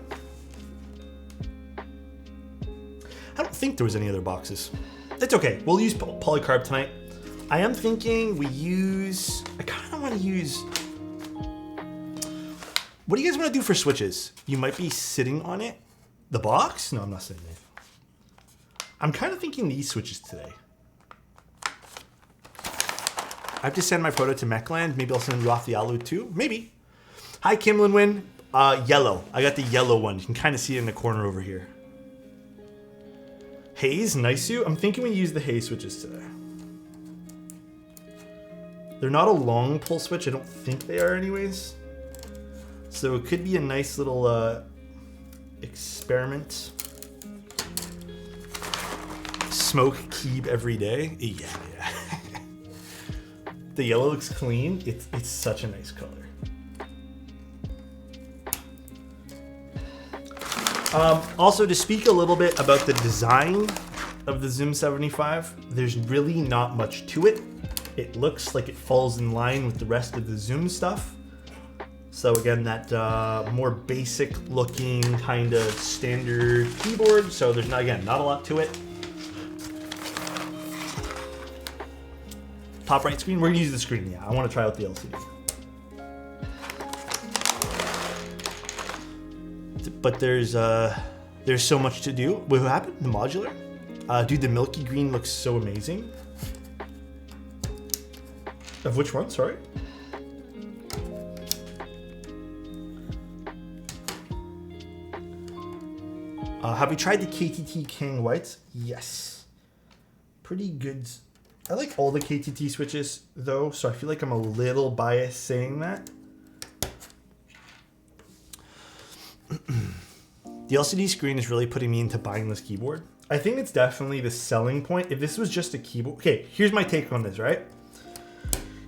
I don't think there was any other boxes. It's okay. We'll use polycarb tonight. I am thinking we use... I kind of want to use... What do you guys want to do for switches? You might be sitting on it. The box? No, I'm not sitting there. I'm kind of thinking these switches today. I have to send my photo to Mechland. Maybe I'll send you off the Alu too. Maybe. Hi, Kim Linwin. Yellow. I got the yellow one. You can kind of see it in the corner over here. Haze, Nisu. I'm thinking we use the haze switches today. They're not a long pull switch. I don't think they are anyways. So it could be a nice little experiment. Smoke Keeb every day. Yeah. The yellow looks clean. It's such a nice color. Also, to speak a little bit about the design of the Zoom75, there's really not much to it. It looks like it falls in line with the rest of the Zoom stuff. So again, that more basic looking kind of standard keyboard. So there's not a lot to it. Top right screen, we're gonna use the screen, yeah. I wanna try out the LCD. But there's so much to do. What happened? The modular? Dude, the milky green looks so amazing. Of which one, sorry? Have you tried the KTT King Whites? Yes. Pretty good. I like all the KTT switches though, so I feel like I'm a little biased saying that. The LCD screen is really putting me into buying this keyboard. I think it's definitely the selling point. If this was just a keyboard, okay, here's my take on this, right?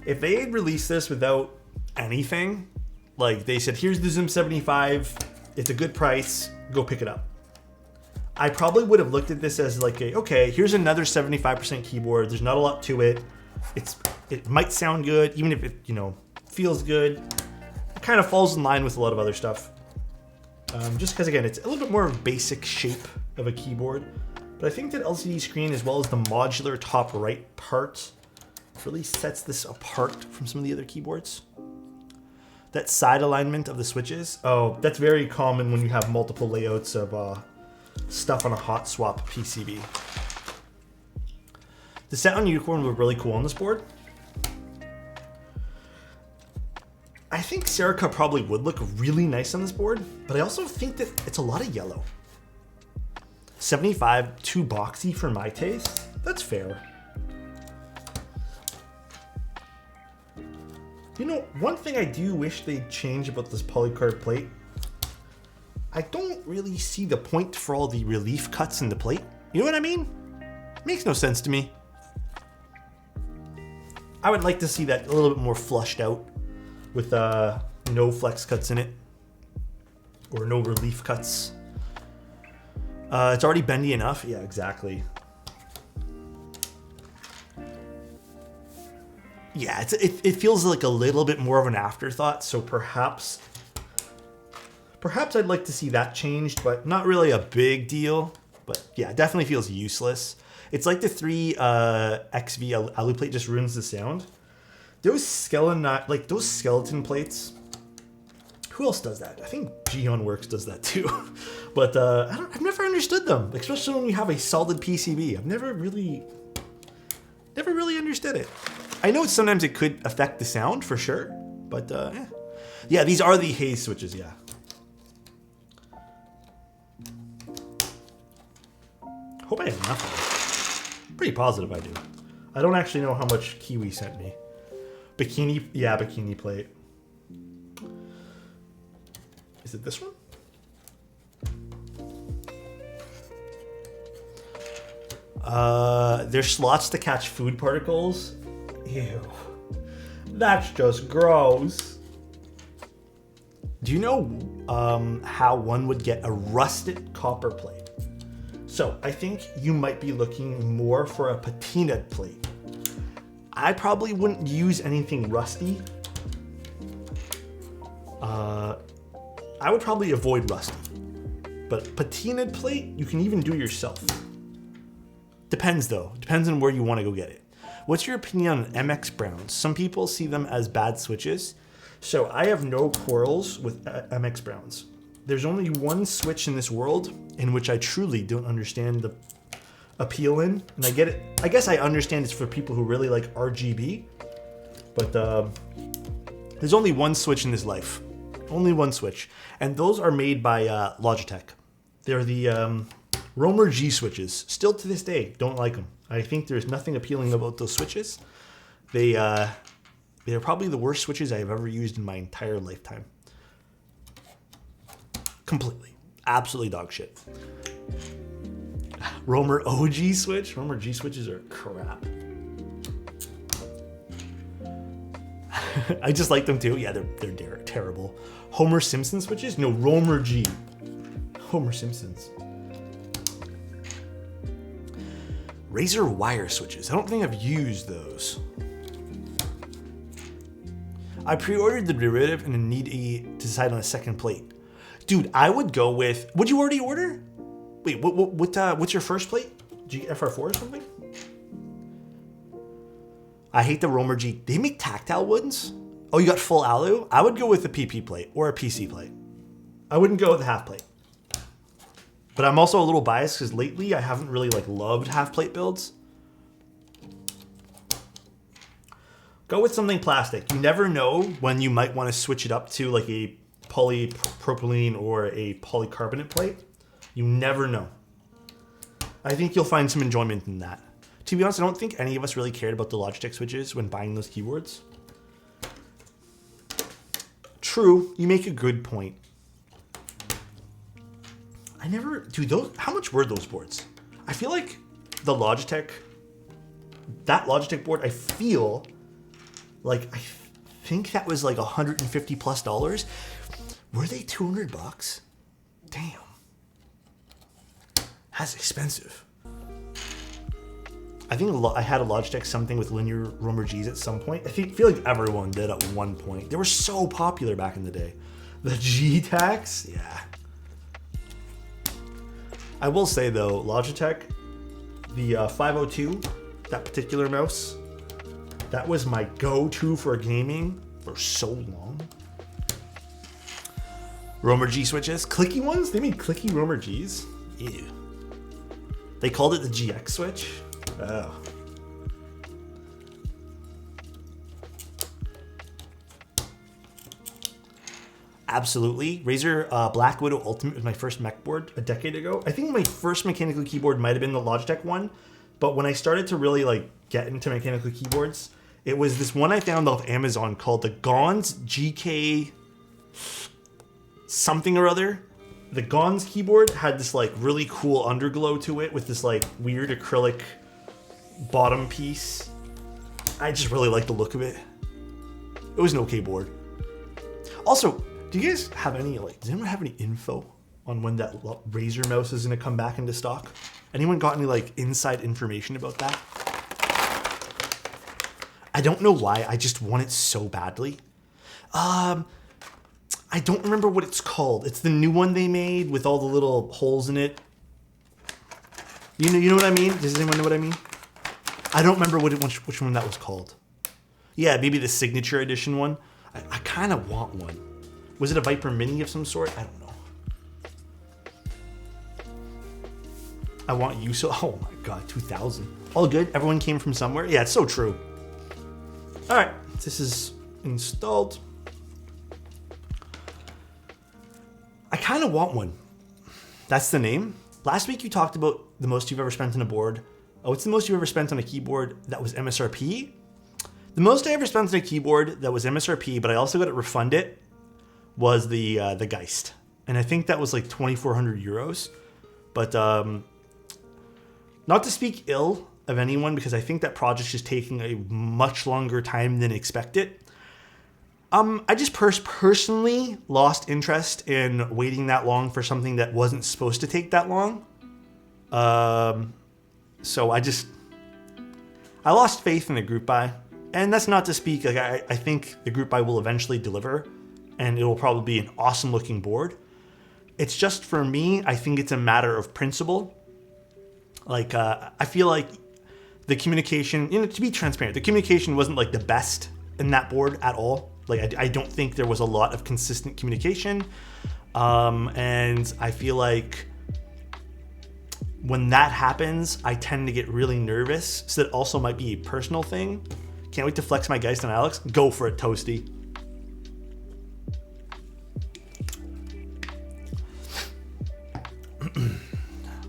If they had released this without anything, like they said, here's the Zoom75, it's a good price, go pick it up. I probably would have looked at this as like okay, here's another 75% keyboard. There's not a lot to it. It might sound good, even if it, feels good. It kind of falls in line with a lot of other stuff. Just because again, it's a little bit more of a basic shape of a keyboard. But I think that LCD screen, as well as the modular top right part, really sets this apart from some of the other keyboards. That side alignment of the switches, oh, that's very common when you have multiple layouts of stuff on a hot swap PCB. The sound unicorn would look really cool on this board. I think Serica probably would look really nice on this board, but I also think that it's a lot of yellow. 75, too boxy for my taste. That's fair. One thing I do wish they'd change about this polycard plate, I don't really see the point for all the relief cuts in the plate. You know what I mean? Makes no sense to me. I would like to see that a little bit more flushed out with no flex cuts in it or no relief cuts. It's already bendy enough. Yeah, exactly. Yeah, it feels like a little bit more of an afterthought, so perhaps I'd like to see that changed, but not really a big deal. But yeah, it definitely feels useless. It's like the 3 XV alu plate just ruins the sound. Those skeleton plates. Who else does that? I think Geon Works does that too. But I've never understood them, especially when you have a solid PCB. I've never really understood it. I know sometimes it could affect the sound for sure, but yeah, these are the haze switches. Yeah. Hope I have enough of it. Pretty positive I do. I don't actually know how much Kiwi sent me. Bikini plate. Is it this one? There's slots to catch food particles. Ew. That's just gross. Do you know how one would get a rusted copper plate? So I think you might be looking more for a patinaed plate. I probably wouldn't use anything rusty. I would probably avoid rusty. But patinaed plate, you can even do yourself. Depends though. Depends on where you want to go get it. What's your opinion on MX Browns? Some people see them as bad switches. So I have no quarrels with MX Browns. There's only one switch in this world in which I truly don't understand the appeal in. And I get it. I guess I understand it's for people who really like RGB. But there's only one switch in this life. Only one switch. And those are made by Logitech. They're the Romer G switches. Still to this day, don't like them. I think there's nothing appealing about those switches. They're probably the worst switches I've ever used in my entire lifetime. Completely. Absolutely dog shit. Romer OG switch? Romer G switches are crap. I just like them too. Yeah, they're terrible. Homer Simpson switches? No, Romer G. Homer Simpsons. Razer wire switches. I don't think I've used those. I pre-ordered the derivative and need to decide on a second plate. Dude, I would go with... Would you already order? Wait, what's your first plate? FR4 or something? I hate the Romer G. They make tactile ones? Oh, you got full alu? I would go with a PP plate or a PC plate. I wouldn't go with a half plate. But I'm also a little biased because lately I haven't really loved half plate builds. Go with something plastic. You never know when you might want to switch it up to like a polypropylene or a polycarbonate plate. You never know. I think you'll find some enjoyment in that. To be honest, I don't think any of us really cared about the Logitech switches when buying those keyboards. True, you make a good point. I never... Dude, those... How much were those boards? I feel like the Logitech... That Logitech board, I feel like... I think that was like $150 plus. Were they $200? Damn. That's expensive. I think I had a Logitech something with linear Romer Gs at some point. I feel like everyone did at one point. They were so popular back in the day. The G-Tax? Yeah. I will say though, Logitech, the 502, that particular mouse, that was my go-to for gaming for so long. Romer G switches, clicky ones? They made clicky Romer Gs? Ew. They called it the GX switch? Oh. Absolutely. Razer Black Widow Ultimate was my first mech board a decade ago. I think my first mechanical keyboard might have been the Logitech one, but when I started to really get into mechanical keyboards, it was this one I found off Amazon called the Gons GK something or other. The Gons keyboard had this really cool underglow to it with this weird acrylic bottom piece. I just really like the look of it. It was an okay board. Also, do you guys have any does anyone have any info on when that Razer mouse is gonna come back into stock? Anyone got any inside information about that? I don't know why, I just want it so badly. I don't remember what it's called. It's the new one they made with all the little holes in it. You know what I mean? Does anyone know what I mean? I don't remember which one that was called. Yeah, maybe the signature edition one. I kind of want one. Was it a Viper Mini of some sort? I don't know. I want you so... Oh my god, 2000. All good? Everyone came from somewhere? Yeah, it's so true. Alright, this is installed. I kind of want one. That's the name. Last week you talked about the most you've ever spent on a board. Oh, what's the most you've ever spent on a keyboard that was MSRP? The most I ever spent on a keyboard that was MSRP, but I also got it refunded, was the Geist. And I think that was 2,400 euros. But Not to speak ill of anyone, because I think that project's just taking a much longer time than expected. I just personally lost interest in waiting that long for something that wasn't supposed to take that long. So I lost faith in the group buy. And that's not to speak, like I think the group buy will eventually deliver, and it will probably be an awesome looking board. It's just, for me, I think it's a matter of principle. Like, I feel like the communication, to be transparent, the communication wasn't like the best in that board at all. Like, I don't think there was a lot of consistent communication. And I feel like when that happens, I tend to get really nervous. So that also might be a personal thing. Can't wait to flex my Geist on Alex. Go for it, Toasty.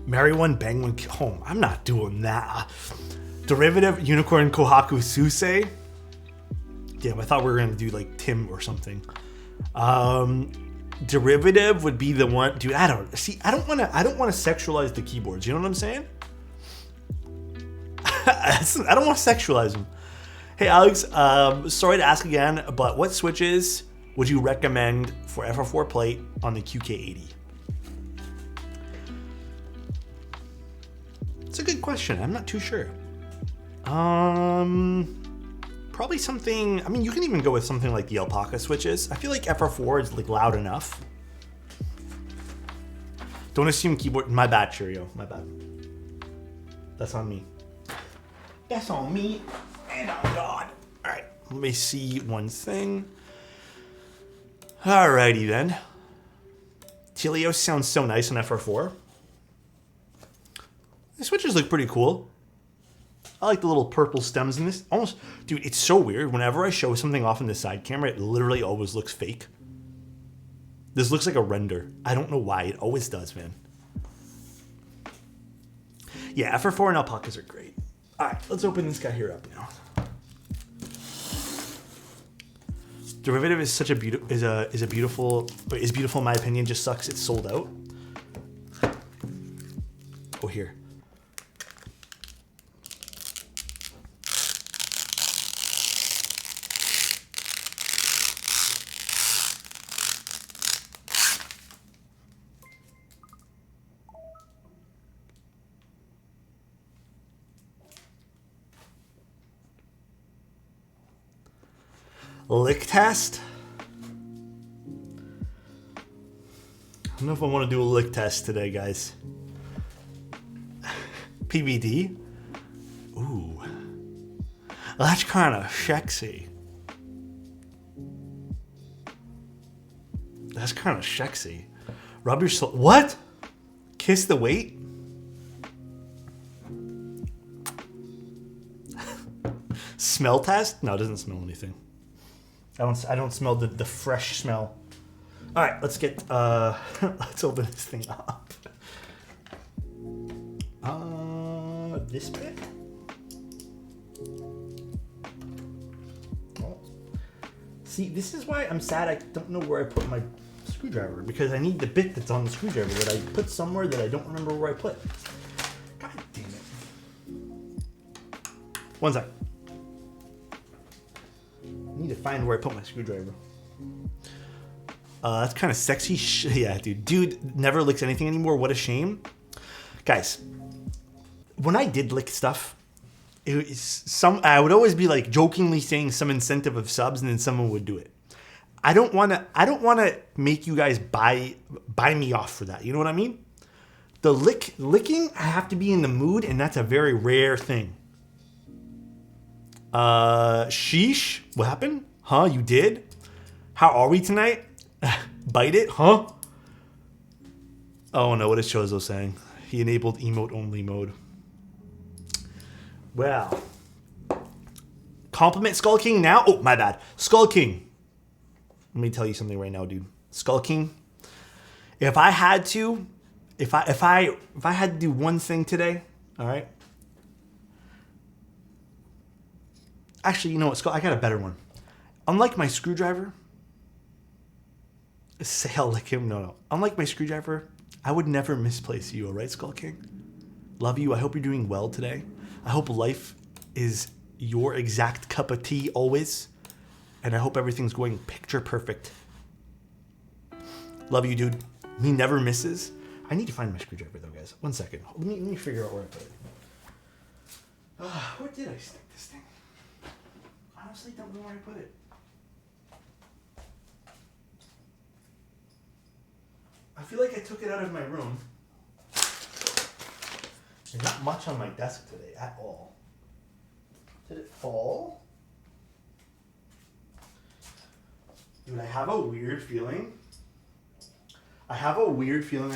Marry one, bang one, home. I'm not doing that. Derivative, Unicorn, Kohaku, Susei. Damn, I thought we were going to do like Tim or something. Derivative would be the one. Dude, I don't want to sexualize the keyboards. You know what I'm saying? I don't want to sexualize them. Hey, Alex, sorry to ask again, but what switches would you recommend for FR4 plate on the QK80? It's a good question. I'm not too sure. Probably something. I mean, you can even go with something like the Alpaca switches. I feel like FR4 is like loud enough. Don't assume keyboard. My bad, Cheerio. My bad. That's on me. That's on me and on God. All right. Let me see one thing. Alrighty then. Telios sounds so nice on FR4. The switches look pretty cool. I like the little purple stems in this. Almost, dude, it's so weird. Whenever I show something off in the side camera, it literally always looks fake. This looks like a render. I don't know why. It always does, man. Yeah, FR4 and Alpacas are great. All right, let's open this guy here up now. Derivative is such a beautiful in my opinion. Just sucks it's sold out. Oh, here. Lick test? I don't know if I want to do a lick test today, guys. PVD? Ooh. That's kind of sexy. That's kind of sexy. Rub your soul. What? Kiss the weight? Smell test? No, it doesn't smell anything. I don't smell the fresh smell. All right, let's get let's open this thing up. This bit. Oh. See, this is why I'm sad I don't know where I put my screwdriver, because I need the bit that's on the screwdriver that I put somewhere that I don't remember where I put. God damn it. One sec. I need to find where I put my screwdriver. That's kind of sexy. Yeah, dude. Dude never licks anything anymore. What a shame. Guys, when I did lick stuff, I would always be like jokingly saying some incentive of subs, and then someone would do it. I don't want to make you guys buy me off for that. You know what I mean? The licking, I have to be in the mood, and that's a very rare thing. Sheesh, what happened? Huh, you did? How are we tonight? Bite it, huh? Oh no, what is Chozo saying? He enabled emote only mode. Well. Compliment Skull King now? Oh, my bad. Skull King. Let me tell you something right now, dude. Skull King. If I had to do one thing today, all right? Actually, you know what? I got a better one. Unlike my screwdriver, say I'll lick him. No. Unlike my screwdriver, I would never misplace you, all right, Skull King? Love you. I hope you're doing well today. I hope life is your exact cup of tea always. And I hope everything's going picture perfect. Love you, dude. Me never misses. I need to find my screwdriver though, guys. 1 second. Let me figure out where I put it. Where did I stick this thing? I honestly don't know where I put it. I feel like I took it out of my room. There's not much on my desk today at all. Did it fall? Dude, I have a weird feeling. I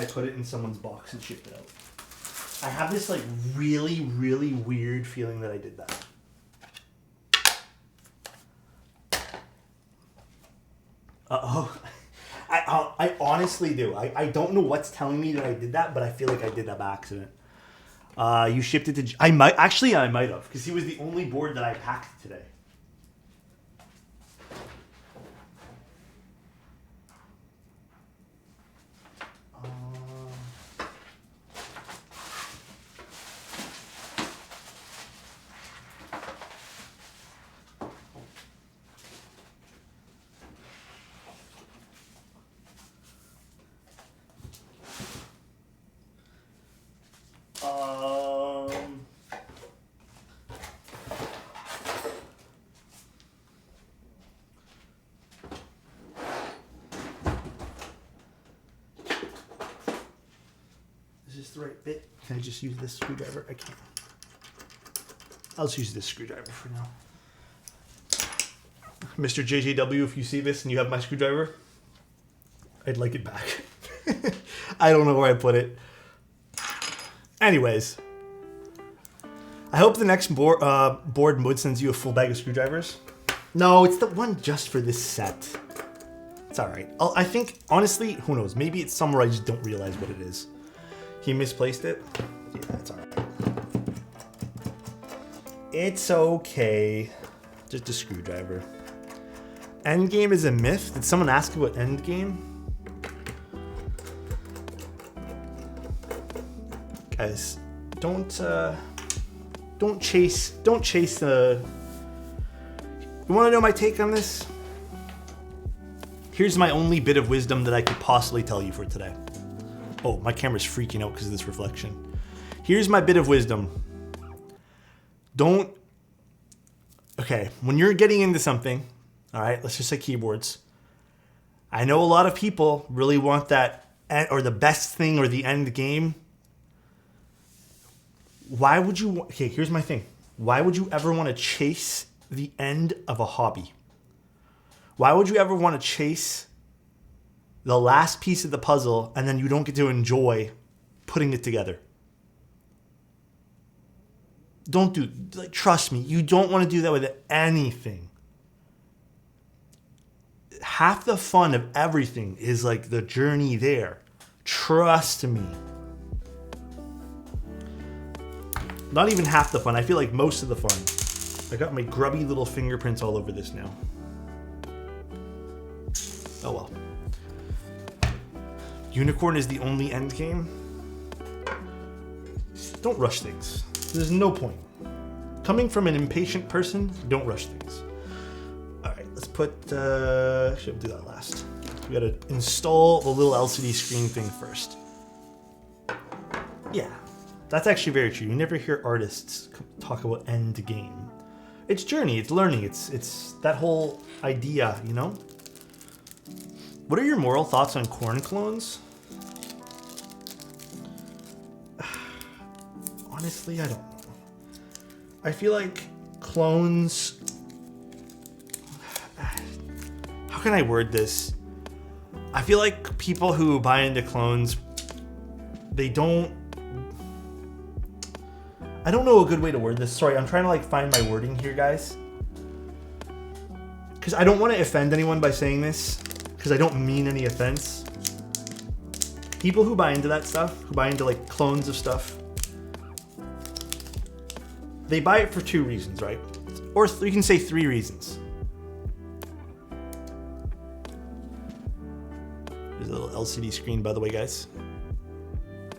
put it in someone's box and shipped it out. I have this like really, really weird feeling that I did that. Uh-oh. I honestly do. I don't know what's telling me that I did that, but I feel like I did that by accident. You shipped it to... I might have, because he was the only board that I packed today. Is this the right bit? Can I just use this screwdriver? I can't. I'll just use this screwdriver for now. Mr. JJW, if you see this and you have my screwdriver, I'd like it back. I don't know where I put it. Anyways, I hope the next board mode sends you a full bag of screwdrivers. No, it's the one just for this set. It's all right. I think, honestly, who knows? Maybe it's somewhere I just don't realize what it is. He misplaced it. Yeah, it's all right. It's okay. Just a screwdriver. Endgame is a myth. Did someone ask you what endgame? Guys, don't chase the... You want to know my take on this? Here's my only bit of wisdom that I could possibly tell you for today. Oh, my camera's freaking out because of this reflection. Here's my bit of wisdom. Okay, when you're getting into something, all right, let's just say keyboards. I know a lot of people really want that, or the best thing, or the end game. Why would you, okay, here's my thing. Why would you ever want to chase the end of a hobby? Why would you ever want to chase the last piece of the puzzle and then you don't get to enjoy putting it together? Don't do, like, trust me, you don't want to do that with anything. Half the fun of everything is like the journey there. Trust me. Not even half the fun. I feel like most of the fun. I got my grubby little fingerprints all over this now. Oh well. Unicorn is the only end game. Don't rush things. There's no point. Coming from an impatient person, don't rush things. All right, let's put, actually we'll do that last. We gotta install the little LCD screen thing first. Yeah, that's actually very true. You never hear artists talk about end game. It's journey, it's learning, it's that whole idea, you know? What are your moral thoughts on corn clones? Honestly, I don't know. I feel like clones... How can I word this? I feel like people who buy into clones, they don't... I don't know a good way to word this. Sorry, I'm trying to like find my wording here, guys. Because I don't want to offend anyone by saying this, because I don't mean any offense. People who buy into that stuff, who buy into like clones of stuff, they buy it for 2 reasons, right? Or you can say 3 reasons. There's a little LCD screen, by the way, guys.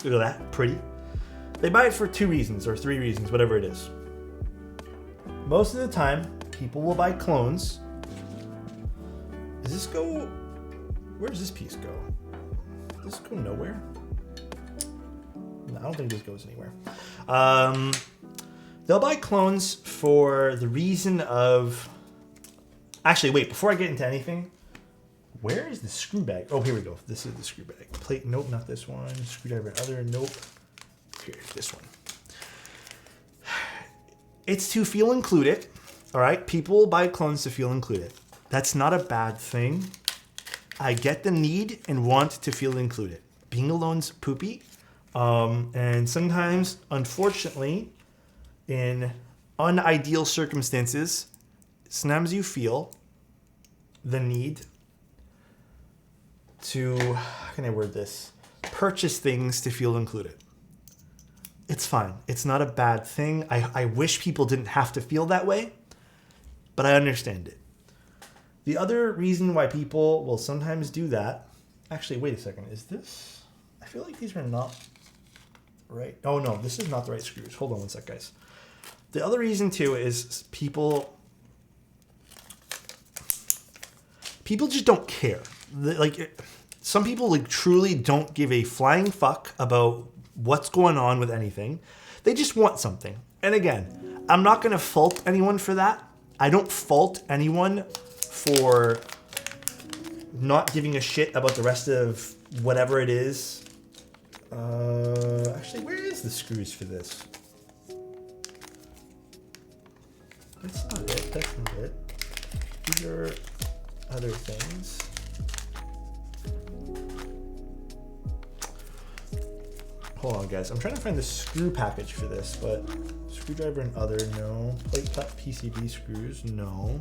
Look at that, pretty. They buy it for 2 reasons or 3 reasons, whatever it is. Most of the time, people will buy clones. Does this go... Where does this piece go? Does this go nowhere? No, I don't think this goes anywhere. They'll buy clones for the reason of... Actually, wait, before I get into anything, where is the screw bag? Oh, here we go. This is the screw bag. Plate, nope, not this one. Screwdriver, other, nope. Here, this one. It's to feel included, all right? People buy clones to feel included. That's not a bad thing. I get the need and want to feel included. Being alone's poopy. And sometimes, unfortunately, in unideal circumstances, sometimes you feel the need to, how can I word this? Purchase things to feel included. It's fine. It's not a bad thing. I wish people didn't have to feel that way, but I understand it. The other reason why people will sometimes do that, actually, wait a second. Is this, I feel like these are not right. Oh no, this is not the right screws. Hold on one sec, guys. The other reason too is people just don't care. Some people like truly don't give a flying fuck about what's going on with anything. They just want something. And again, I'm not going to fault anyone for that. I don't fault anyone for not giving a shit about the rest of whatever it is. Actually, where is the screws for this? That's not it. That's not it. These are other things. Hold on, guys. I'm trying to find the screw package for this, but screwdriver and other, no. Plate cut PCB screws, no.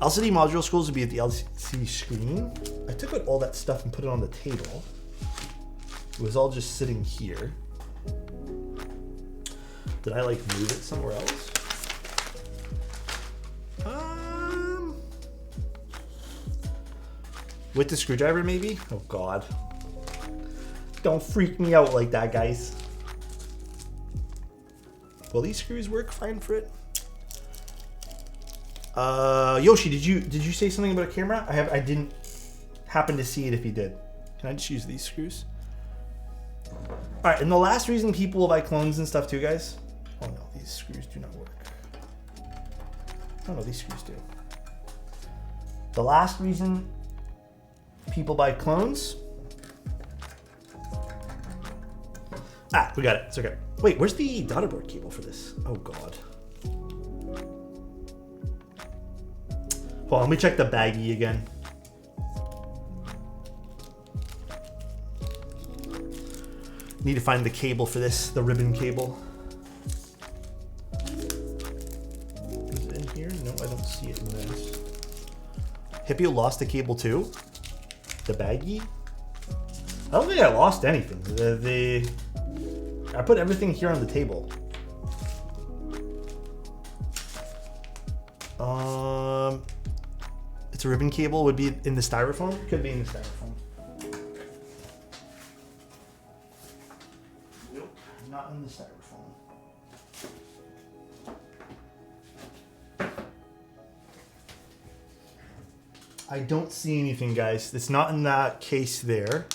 LCD module screws would be at the LCD screen. I took out all that stuff and put it on the table. It was all just sitting here. Did I like move it somewhere else? With the screwdriver, maybe? Oh, God. Don't freak me out like that, guys. Will these screws work fine for it? Yoshi, did you say something about a camera? I didn't happen to see it if you did. Can I just use these screws? All right, and the last reason people will buy clones and stuff too, guys. Oh no, these screws do not work. Oh no, these screws do. The last reason people buy clones. Ah, we got it. It's okay. Wait, where's the daughterboard cable for this? Oh God. Hold on, let me check the baggie again. Need to find the cable for this, the ribbon cable. Is it in here? No, I don't see it in this. Hippio lost the cable too? The baggie? I don't think I lost anything. I put everything here on the table. It's a ribbon cable, would be in the styrofoam? Could be in the styrofoam. Nope, not in the styrofoam. I don't see anything, guys. It's not in that case there.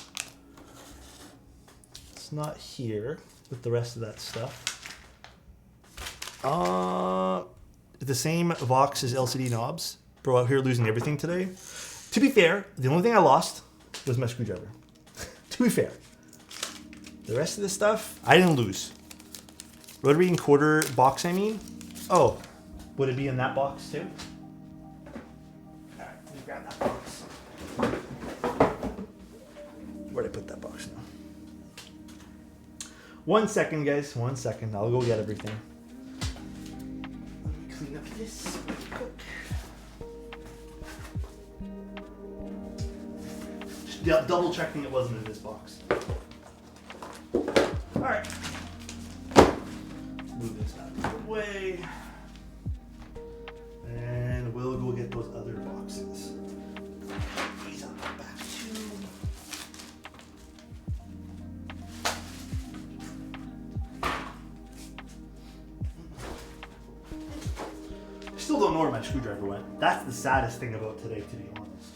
It's not here with the rest of that stuff. The same box as LCD knobs. Bro, out here losing everything today. To be fair, the only thing I lost was my screwdriver. To be fair. The rest of the stuff, I didn't lose. Rotary and quarter box, I mean. Oh, would it be in that box too? Alright, let me grab that box. Where'd I put that box now? 1 second, guys. 1 second. I'll go get everything. Let me clean up this real quick. Just double checking it wasn't in this box. Alright. Move this out of the way. And we'll go get those other boxes. These on the back too. still don't know where my screwdriver went. That's the saddest thing about today, to be honest.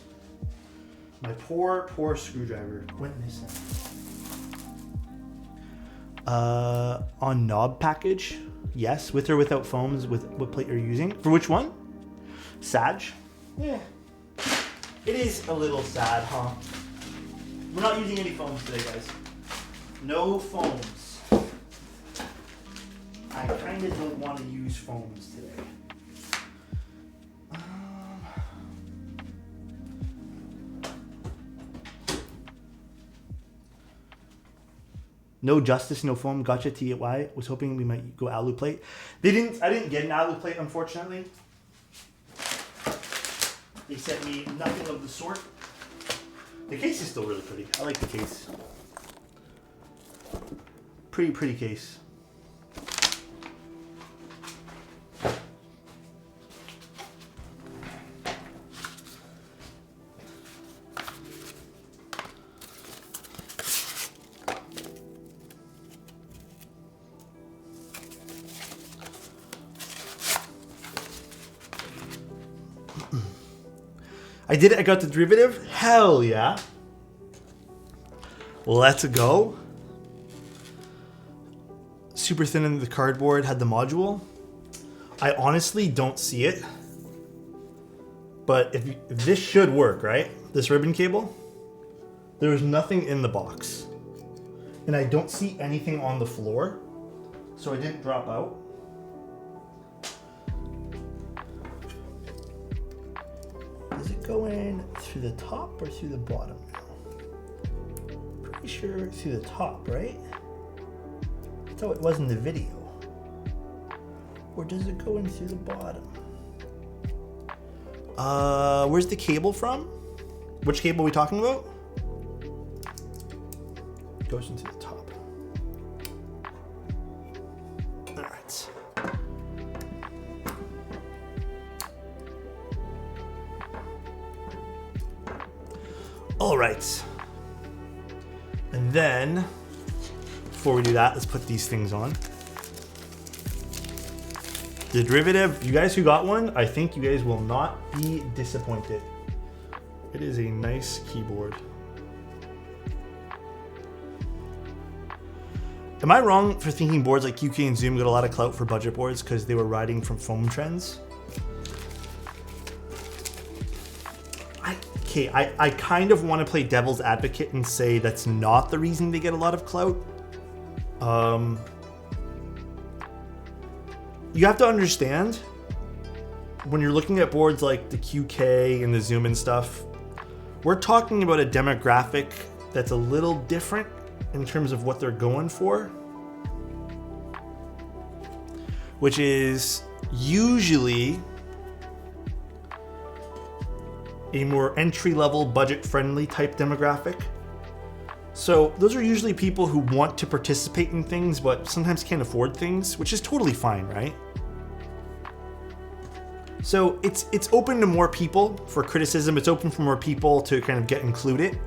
My poor, poor screwdriver went missing. On knob package, yes. With or without foams, with what plate you're using. For which one? Sag? Yeah. It is a little sad, huh? We're not using any foams today, guys. No foams. I kind of don't want to use foams today. No justice, no foam. Gotcha. TY. Was hoping we might go alu plate. I didn't get an alu plate, unfortunately. They sent me nothing of the sort. The case is still really pretty. I like the case. Pretty case. I did it. I got the derivative. Hell yeah. Let's go. Super thin in the cardboard. Had the module. I honestly don't see it. But if this should work, right? This ribbon cable. There was nothing in the box. And I don't see anything on the floor. So I didn't drop out. Is it going through the top or through the bottom now? Pretty sure through the top, right? That's how it was in the video. Or does it go in through the bottom? Where's the cable from? Which cable are we talking about? It goes into the top. All right. All right. And then, before we do that, let's put these things on. The derivative, you guys who got one, I think you guys will not be disappointed. It is a nice keyboard. Am I wrong for thinking boards like UK and Zoom got a lot of clout for budget boards because they were riding from foam trends? I kind of want to play devil's advocate and say that's not the reason they get a lot of clout. You have to understand, when you're looking at boards like the QK and the Zoom and stuff, we're talking about a demographic that's a little different in terms of what they're going for, which is usually a more entry-level, budget-friendly type demographic. So those are usually people who want to participate in things but sometimes can't afford things, which is totally fine, right? So it's open to more people for criticism. It's open for more people to kind of get included.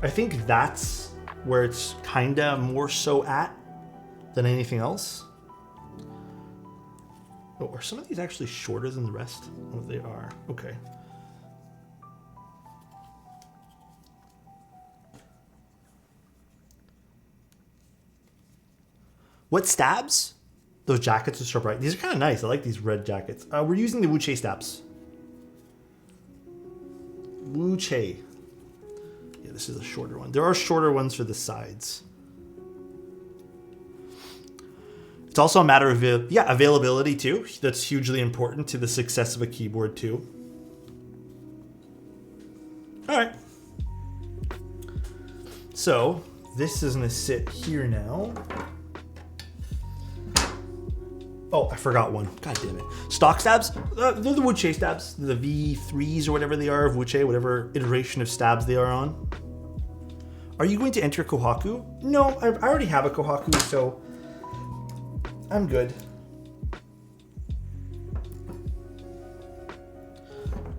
I think that's where it's kind of more so at than anything else. Oh, are some of these actually shorter than the rest? Oh, they are. Okay. What stabs? Those jackets are so bright. These are kind of nice. I like these red jackets. We're using the Wuche stabs. Wuche. Yeah, this is a shorter one. There are shorter ones for the sides. It's also a matter of, availability too. That's hugely important to the success of a keyboard too. All right. So this is gonna sit here now. Oh, I forgot one. God damn it. Stock stabs? They're the Wuche stabs. The V3s or whatever they are of Wuche, whatever iteration of stabs they are on. Are you going to enter Kohaku? No, I already have a Kohaku, so I'm good.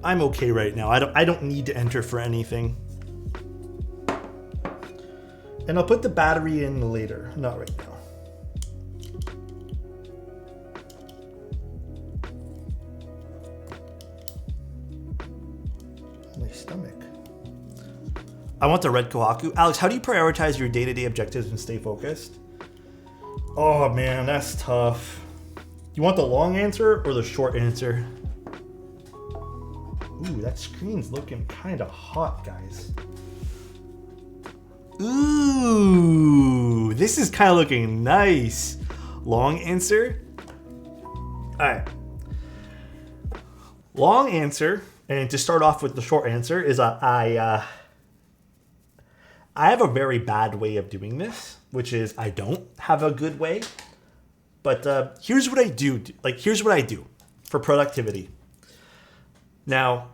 I'm okay right now. I don't need to enter for anything. And I'll put the battery in later, not right now. stomach. I want the red Kohaku. Alex, how do you prioritize your day-to-day objectives and stay focused? Oh man, that's tough. You want the long answer or the short answer? Ooh, that screen's looking kind of hot, guys. Ooh, this is kind of looking nice. Long answer. All right. Long answer, and to start off with the short answer, is I have a very bad way of doing this, which is I don't have a good way. But here's what I do. Here's what I do for productivity. Now,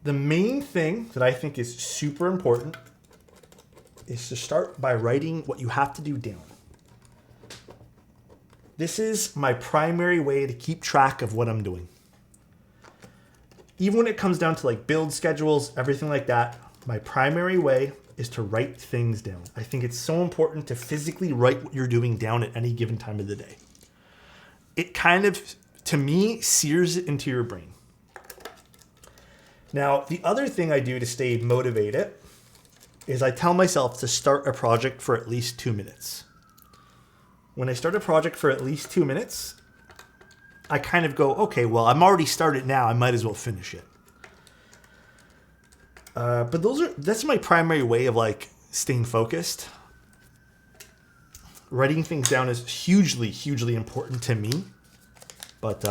the main thing that I think is super important is to start by writing what you have to do down. This is my primary way to keep track of what I'm doing. Even when it comes down to like build schedules, everything like that, my primary way is to write things down. I think it's so important to physically write what you're doing down at any given time of the day. It kind of, to me, sears it into your brain. Now, the other thing I do to stay motivated is I tell myself to start a project for at least 2 minutes. When I start a project for at least 2 minutes, I kind of go, okay, well, I'm already started now. I might as well finish it. But that's my primary way of like staying focused. Writing things down is hugely, hugely important to me. But,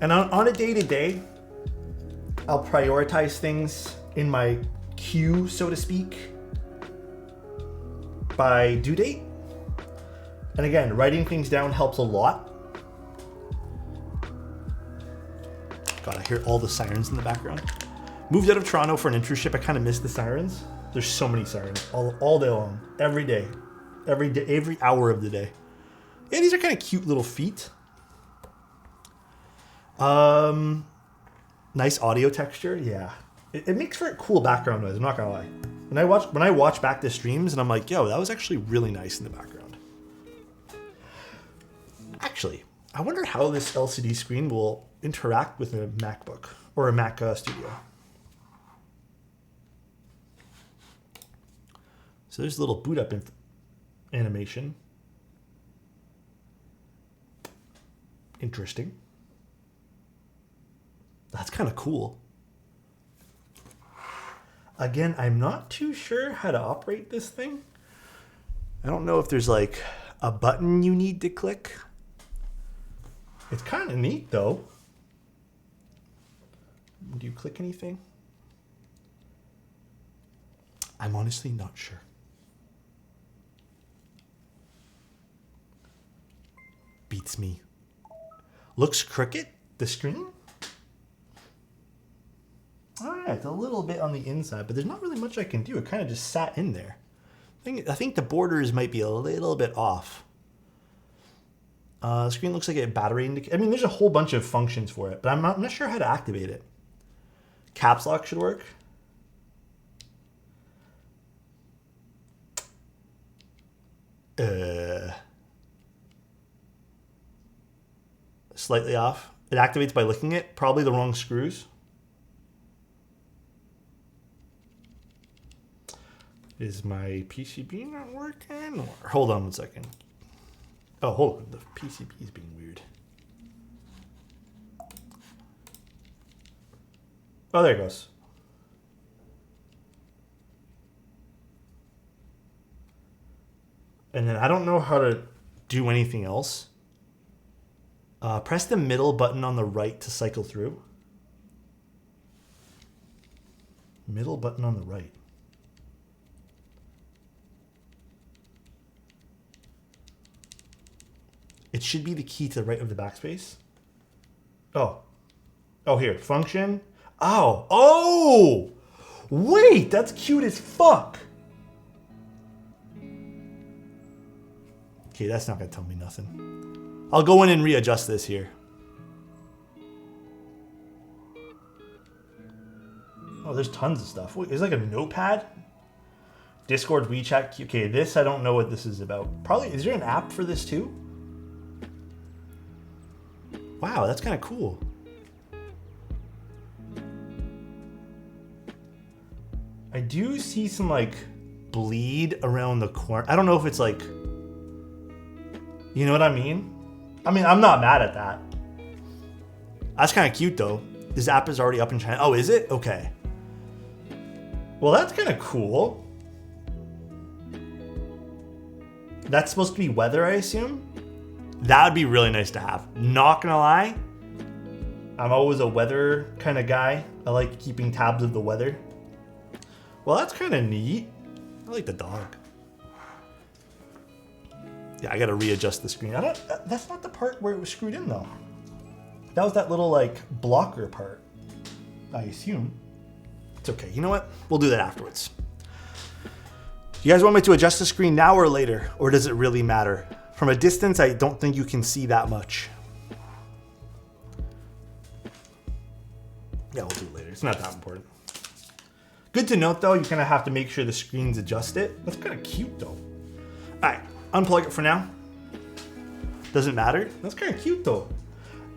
and on a day-to-day, I'll prioritize things in my queue, so to speak, by due date. And again, writing things down helps a lot. God, I hear all the sirens in the background. Moved out of Toronto for an internship. I kind of miss the sirens. There's so many sirens all day long, every day, every hour of the day. Yeah, these are kind of cute little feet. Nice audio texture. Yeah, it makes for a cool background noise. I'm not gonna lie. When I watch back the streams and I'm like, yo, that was actually really nice in the background. Actually, I wonder how this LCD screen will interact with a MacBook or a Mac Studio. So there's a little boot up animation. Interesting. That's kind of cool. Again, I'm not too sure how to operate this thing. I don't know if there's like a button you need to click. It's kind of neat though. Do you click anything? I'm honestly not sure. Beats me. Looks crooked, the screen? Oh yeah, it's a little bit on the inside, but there's not really much I can do. It kind of just sat in there. I think the borders might be a little bit off. The screen looks like a battery indicator. I mean, there's a whole bunch of functions for it, but I'm not sure how to activate it. Caps lock should work. Slightly off. It activates by licking it. Probably the wrong screws. Is my PCB not working? Or, hold on one second. Oh, hold on. The PCB is being weird. Oh, there it goes. And then I don't know how to do anything else. Press the middle button on the right to cycle through. Middle button on the right. It should be the key to the right of the backspace. Oh. Oh, here. Function. Oh. Oh! Wait, that's cute as fuck. Okay, that's not going to tell me nothing. I'll go in and readjust this here. Oh, there's tons of stuff. Wait, there's like a notepad? Discord, WeChat. Okay, this, I don't know what this is about. Probably, is there an app for this too? Wow, that's kind of cool. do see some like bleed around the corner. I don't know if it's like, you know what I mean? I mean, I'm not mad at that. That's kind of cute though. This app is already up in China. Oh, is it? Okay. Well, that's kind of cool. That's supposed to be weather, I assume? That would be really nice to have. Not gonna lie, I'm always a weather kind of guy. I like keeping tabs of the weather. Well, that's kind of neat. I like the dog. Yeah, I gotta readjust the screen. That's not the part where it was screwed in though. That was that little like blocker part, I assume. It's okay, you know what? We'll do that afterwards. You guys want me to adjust the screen now or later? Or does it really matter? From a distance, I don't think you can see that much. Yeah, we'll do it later. It's not that important. Good to note though, you kind of have to make sure the screen's adjusted. That's kind of cute though. All right, unplug it for now. Doesn't matter. That's kind of cute though.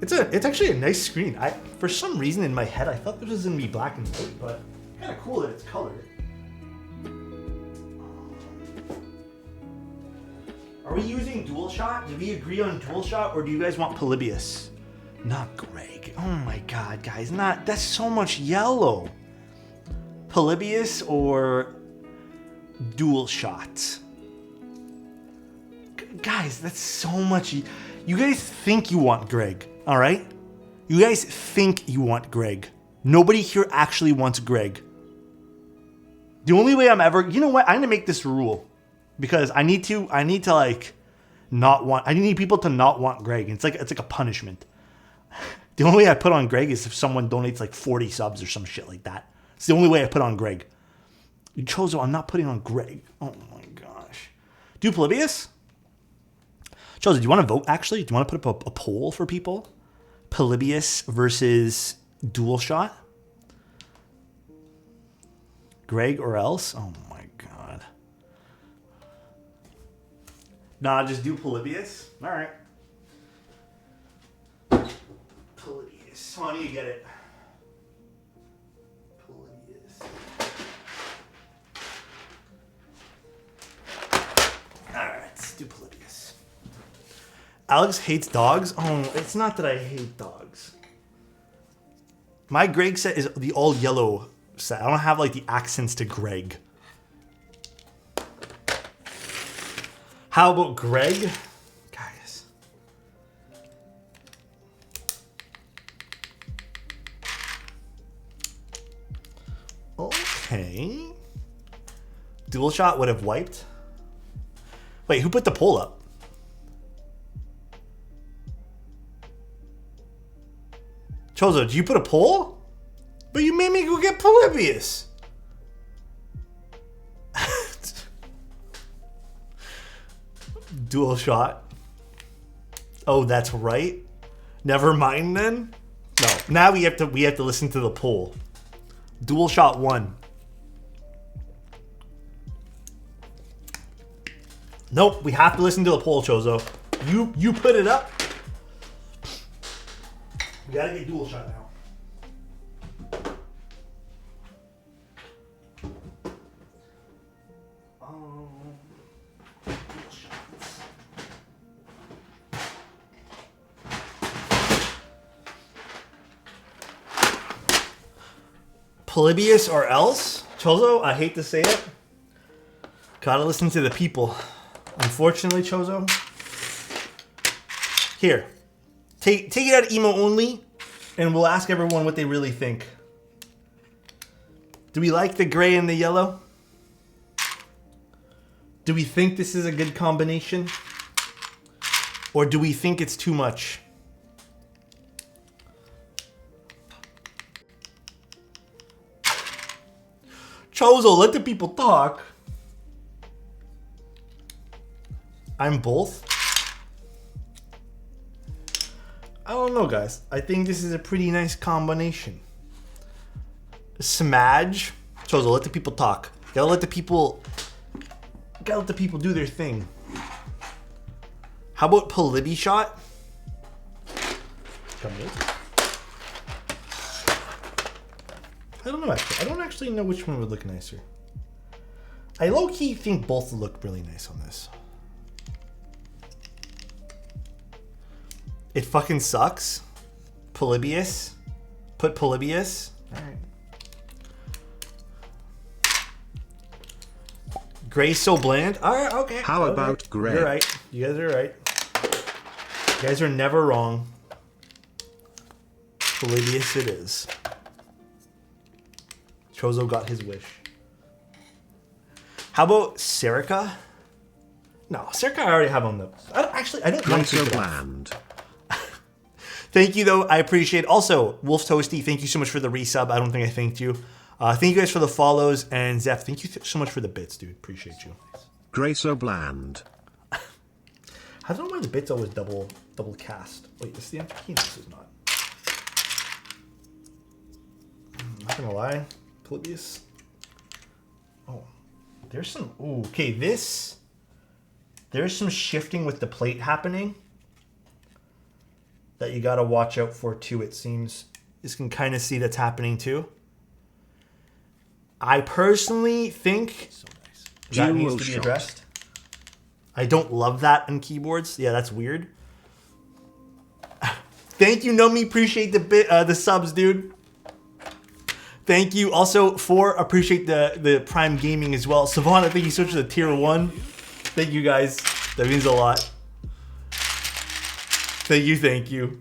It's actually a nice screen. For some reason in my head, I thought this was gonna be black and white, but kind of cool that it's colored. Are we using dual shot? Did we agree on dual shot, or do you guys want Polybius? Not Greg. Oh my God, guys, that's so much yellow. Polybius or dual shot? Guys, that's so much. You guys think you want Greg, all right? You guys think you want Greg. Nobody here actually wants Greg. The only way I'm ever, you know what? I'm gonna make this rule because I need to like not want. I need people to not want Greg. It's like a punishment. The only way I put on Greg is if someone donates like 40 subs or some shit like that. It's the only way I put on Greg. Chozo, I'm not putting on Greg. Oh my gosh. Do Polybius? Chozo, do you want to vote actually? Do you want to put up a poll for people? Polybius versus dual shot? Greg or else? Oh my God. Nah, just do Polybius? All right. Polybius. How do you get it? Polybius. All right, let's do Polybius. Alex hates dogs? Oh, it's not that I hate dogs. My Greg set is the all yellow set. I don't have like the accents to Greg. How about Greg? Guys. Okay. Dual shot would have wiped. Wait, who put the poll up? Chozo, did you put a poll? But you made me go get Polybius. Dual shot. Oh, that's right. Never mind then. No, now we have to listen to the poll. Dual shot won. Nope, we have to listen to the poll, Chozo. You put it up. We gotta get dual shot now. Dual shots. Polybius or else? Chozo, I hate to say it. Gotta listen to the people. Unfortunately, Chozo. Here. Take it out of emo only, and we'll ask everyone what they really think. Do we like the gray and the yellow? Do we think this is a good combination? Or do we think it's too much? Chozo, let the people talk. I'm both. I don't know, guys. I think this is a pretty nice combination. Smudge. Chozo, let the people talk. Gotta let the people do their thing. How about Polybi shot? I don't know actually. I don't actually know which one would look nicer. I low-key think both look really nice on this. It fucking sucks. Polybius. Put Polybius. Alright. Gray so bland. Alright, okay. How about gray? You're right. You guys are right. You guys are never wrong. Polybius it is. Chozo got his wish. How about Serica? No, Serica I already have on the... I don't want to so bland. Thank you, though. I appreciate it. Also, Wolf Toasty, thank you so much for the resub. I don't think I thanked you. Thank you guys for the follows. And Zeph, thank you so much for the bits, dude. Appreciate you. Gray so bland. I don't know why the bits always double cast. Wait, this is the empty key? This is not. I'm not gonna lie. Polybius. Oh, there's some... Ooh, okay, this... There's some shifting with the plate happening that you gotta watch out for too, it seems. You can kind of see that's happening too. I personally think that needs to be addressed. I don't love that on keyboards. Yeah, that's weird. Thank you, Nomi. Appreciate the subs, dude. Thank you. Also, appreciate the Prime Gaming as well. Savannah, thank you so much for the tier 1. Thank you, guys. That means a lot. Thank you, thank you.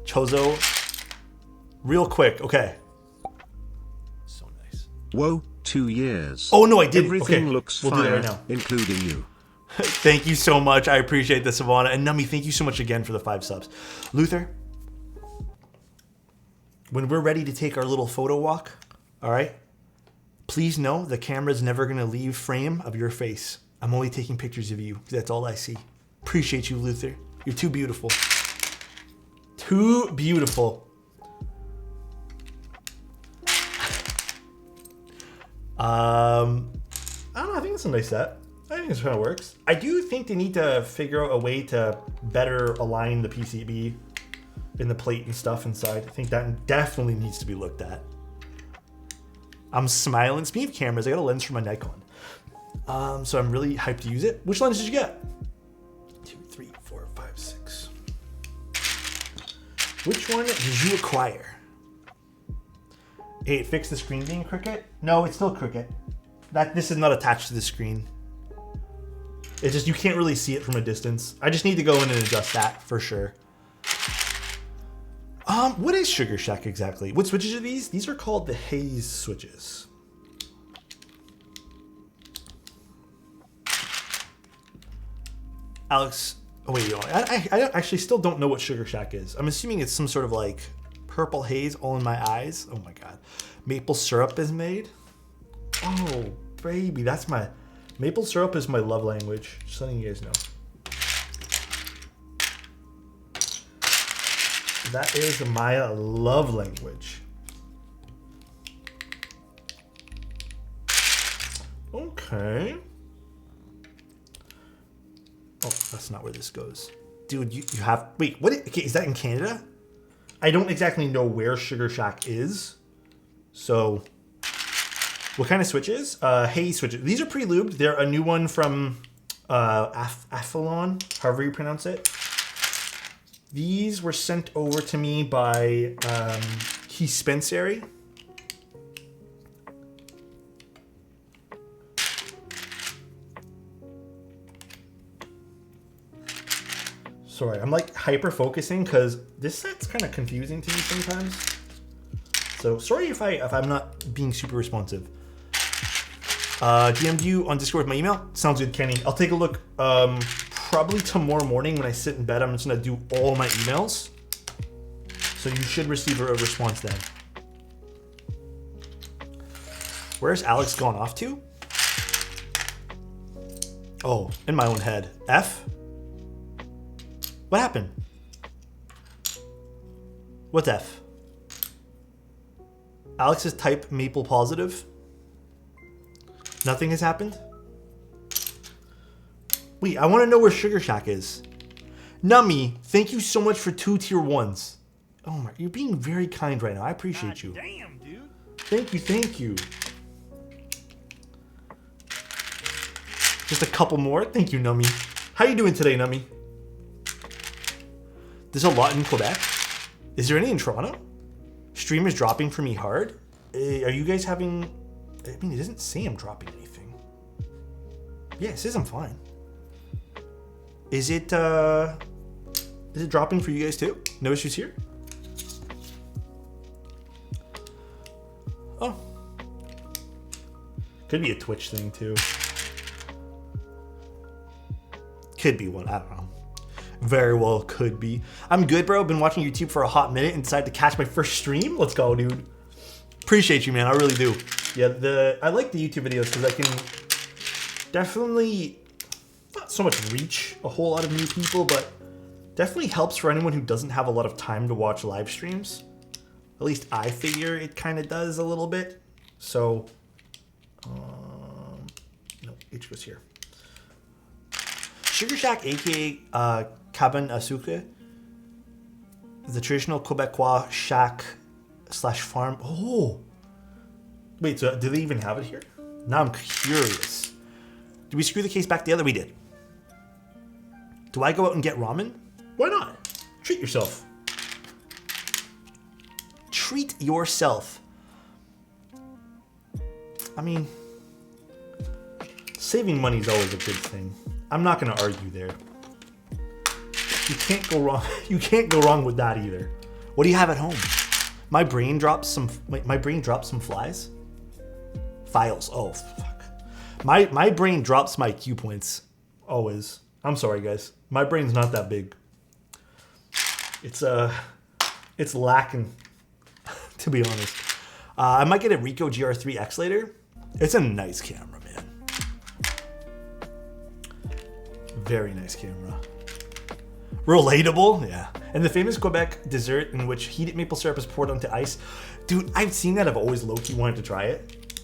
Chozo. Real quick, okay. So nice. Whoa, 2 years. Oh, no, I did. Everything okay. looks we'll fire, do that right now. including you. Thank you so much. I appreciate the Savannah. And Nummy, thank you so much again for the 5 subs. Luther, when we're ready to take our little photo walk, all right, please know the camera's never going to leave frame of your face. I'm only taking pictures of you because that's all I see. Appreciate you, Luther. You're too beautiful. Too beautiful. I don't know. I think it's a nice set. I think this kind of works. I do think they need to figure out a way to better align the PCB in the plate and stuff inside. I think that definitely needs to be looked at. I'm smiling. Speaking of cameras, I got a lens for my Nikon. So I'm really hyped to use it. Which lens did you get? 2, 3, 4, 5, 6. Which one did you acquire? Hey, it fixed the screen being crooked? No, it's still crooked. This is not attached to the screen. It's just you can't really see it from a distance. I just need to go in and adjust that for sure. What is Sugar Shack exactly? What switches are these? These are called the Haze switches. Alex, oh wait, I actually still don't know what Sugar Shack is. I'm assuming it's some sort of like purple haze all in my eyes. Oh my god. Maple syrup is made? Oh, baby, that's my... Maple syrup is my love language. Just letting you guys know. That is my love language. Okay. Oh, that's not where this goes. Dude, you have... Wait, what? Okay, is that in Canada? I don't exactly know where Sugar Shack is. So... What kind of switches? Haze switches. These are pre-lubed. They're a new one from Athlon, however you pronounce it. These were sent over to me by Keith Spencery. Sorry, I'm like hyper-focusing because this set's kind of confusing to me sometimes. So sorry if I'm not being super responsive. DM'd you on Discord with my email? Sounds good, Kenny. I'll take a look probably tomorrow morning when I sit in bed. I'm just going to do all my emails. So you should receive a response then. Where's Alex gone off to? Oh, in my own head. F? What happened? What's F? Alex is type maple positive. Nothing has happened? Wait, I want to know where Sugar Shack is. Nummy, thank you so much for 2 tier 1s. Oh my, you're being very kind right now. I appreciate you. Damn, dude. Thank you, thank you. Just a couple more. Thank you, Nummy. How you doing today, Nummy? There's a lot in Quebec. Is there any in Toronto? Stream is dropping for me hard. Are you guys having... I mean, it doesn't say I'm dropping anything. Yeah, it says I'm fine. Is it dropping for you guys too? No issues here? Oh. Could be a Twitch thing too. Could be one, I don't know. Very well could be. I'm good, bro. Been watching YouTube for a hot minute and decided to catch my first stream. Let's go, dude. Appreciate you, man. I really do. Yeah, I like the YouTube videos because I can definitely not so much reach a whole lot of new people, but definitely helps for anyone who doesn't have a lot of time to watch live streams. At least I figure it kind of does a little bit. So, no, H goes here. Sugar Shack, aka Cabane à Sucre, the traditional Quebecois shack / farm. Oh, wait, so do they even have it here? Now I'm curious. Did we screw the case back together? We did. Do I go out and get ramen? Why not? Treat yourself. Treat yourself. I mean, saving money is always a good thing. I'm not going to argue there. You can't go wrong. You can't go wrong with that either. What do you have at home? My brain drops some. My brain drops some flies. Files. Oh fuck. My brain drops my Q points. Always. I'm sorry, guys. My brain's not that big. It's lacking, to be honest. I might get a Ricoh GR3X later. It's a nice camera, man. Very nice camera. Relatable, yeah. And the famous Quebec dessert in which heated maple syrup is poured onto ice. Dude, I've seen that. I've always low-key wanted to try it.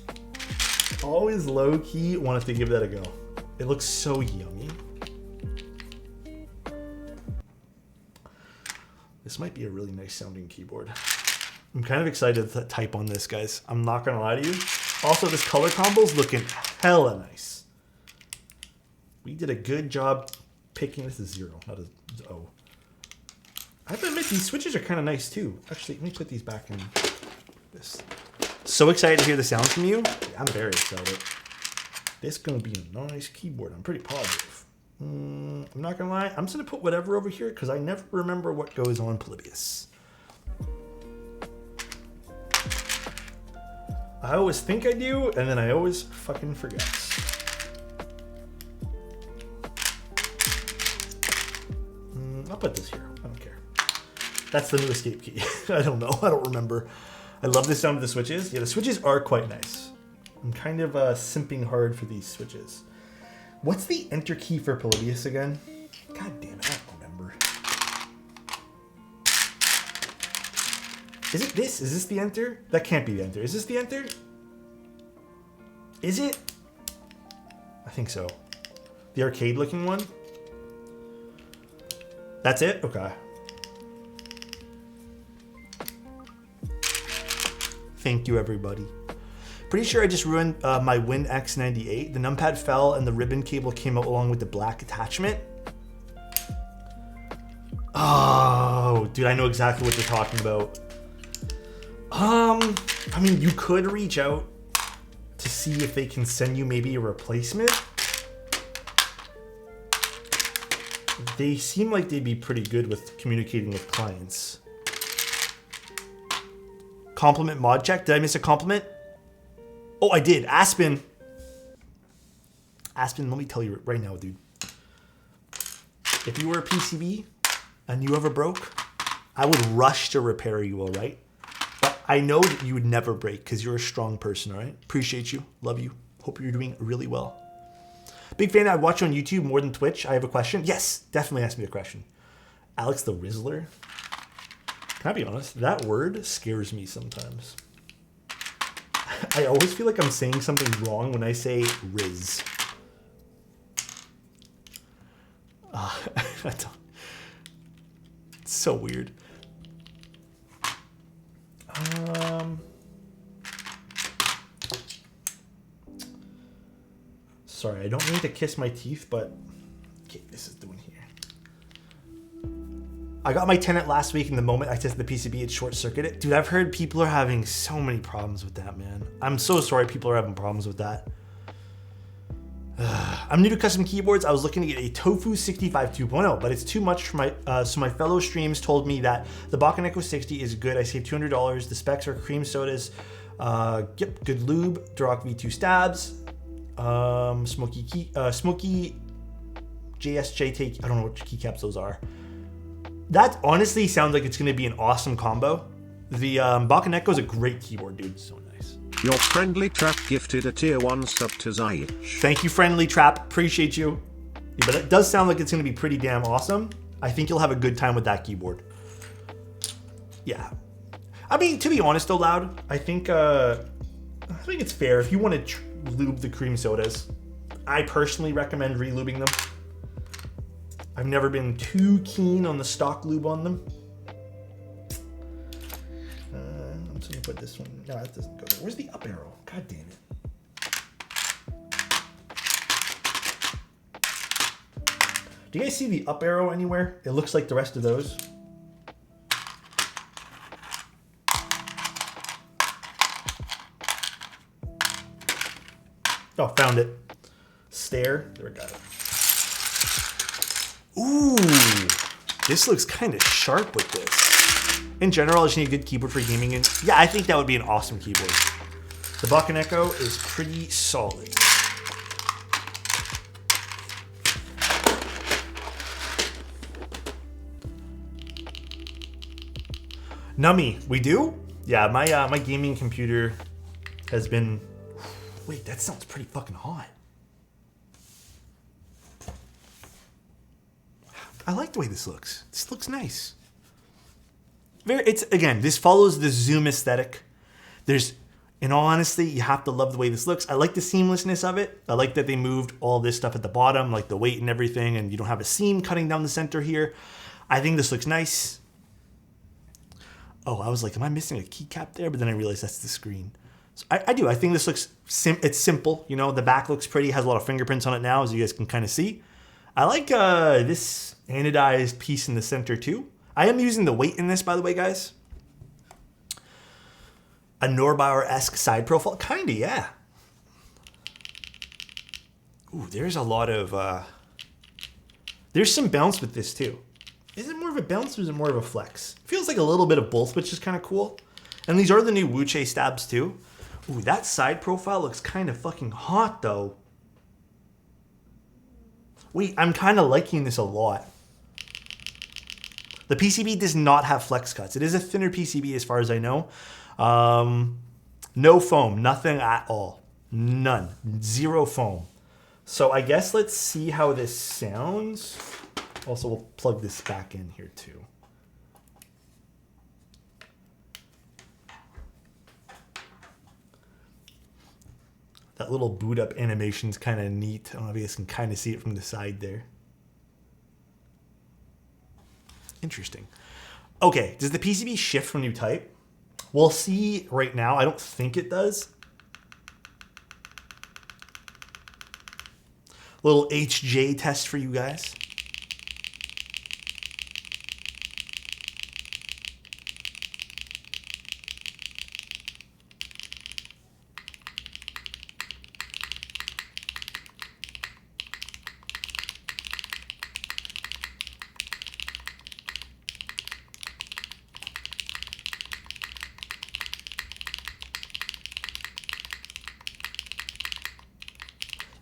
Always low-key wanted to give that a go. It looks so yummy. This might be a really nice sounding keyboard. I'm kind of excited to type on this, guys. I'm not gonna lie to you. Also, this color combo's looking hella nice. We did a good job picking. This is 0, not a O. I have to admit, these switches are kind of nice too. Actually, let me put these back in this. So excited to hear the sound from you. Yeah, I'm very excited. This is gonna be a nice keyboard. I'm pretty positive. I'm not gonna lie. I'm just gonna put whatever over here because I never remember what goes on Polybius. I always think I do, and then I always fucking forget. I'll put this here. I don't care. That's the new escape key. I don't know. I don't remember. I love the sound of the switches. Yeah, the switches are quite nice. I'm kind of simping hard for these switches. What's the enter key for Polybius again? God damn it, I don't remember. Is it this? Is this the enter? That can't be the enter. Is this the enter? Is it? I think so. The arcade looking one? That's it? Okay. Thank you, everybody. Pretty sure I just ruined my Win X98. The numpad fell and the ribbon cable came out along with the black attachment. Oh, dude, I know exactly what you're talking about. I mean, you could reach out to see if they can send you maybe a replacement. They seem like they'd be pretty good with communicating with clients. Compliment mod check. Did I miss a compliment? Oh, I did. Aspen. Aspen, let me tell you right now, dude. If you were a PCB and you ever broke, I would rush to repair you, all right? But I know that you would never break because you're a strong person, all right? Appreciate you. Love you. Hope you're doing really well. Big fan. I watch you on YouTube more than Twitch. I have a question. Yes, definitely ask me a question. Alex the Rizzler. Can I be honest? That word scares me sometimes. I always feel like I'm saying something wrong when I say Riz. I don't. It's so weird. Sorry, I don't mean to kiss my teeth, but okay, this is doing here. I got my Tenet last week, and the moment I tested the PCB, it short-circuited. Dude, I've heard people are having so many problems with that, man. I'm so sorry people are having problems with that. I'm new to custom keyboards. I was looking to get a Tofu 65 2.0, but it's too much for my, so my fellow streams told me that the Bakken Echo 60 is good. I saved $200. The specs are cream sodas, yep, good lube, Duroc V2 stabs, smoky JSJ take, I don't know what keycaps those are. That honestly sounds like it's going to be an awesome combo. The Bakken Echo is a great keyboard, dude. So nice. Your friendly trap gifted a tier 1 sub to Zayich. Thank you, friendly trap. Appreciate you. Yeah, but it does sound like it's going to be pretty damn awesome. I think you'll have a good time with that keyboard. Yeah. I mean, to be honest, though, Loud, I think it's fair if you want to lube the cream sodas. I personally recommend re-lubing them. I've never been too keen on the stock lube on them. I'm just gonna put this one. No, that doesn't go there. Where's the up arrow? God damn it. Do you guys see the up arrow anywhere? It looks like the rest of those. Oh, found it. Stair. There we got it. Ooh, this looks kind of sharp with this. In general, I just need a good keyboard for gaming. And yeah, I think that would be an awesome keyboard. The Bakken Echo is pretty solid. Nummy, we do? Yeah, my gaming computer has been... Wait, that sounds pretty fucking hot. I like the way this looks. This looks nice. Again, this follows the Zoom aesthetic. In all honesty, you have to love the way this looks. I like the seamlessness of it. I like that they moved all this stuff at the bottom, like the weight and everything, and you don't have a seam cutting down the center here. I think this looks nice. Oh, I was like, am I missing a keycap there? But then I realized that's the screen. So I do. I think this looks, it's simple. You know, the back looks pretty, has a lot of fingerprints on it now, as you guys can kind of see. I like this anodized piece in the center too. I am using the weight in this, by the way, guys. A Norbauer-esque side profile. Kinda, yeah. Ooh, there's a lot of... there's some bounce with this too. Is it more of a bounce or is it more of a flex? It feels like a little bit of both, which is kind of cool. And these are the new Wuche stabs too. Ooh, that side profile looks kind of fucking hot though. Wait, I'm kind of liking this a lot. The PCB does not have flex cuts. It is a thinner PCB as far as I know. No foam, nothing at all. None, zero foam. So I guess let's see how this sounds. Also, we'll plug this back in here too. That little boot up animation is kind of neat. I don't know if you guys can kind of see it from the side there. Interesting. Okay, does the PCB shift when you type? We'll see right now. I don't think it does. Little HJ test for you guys.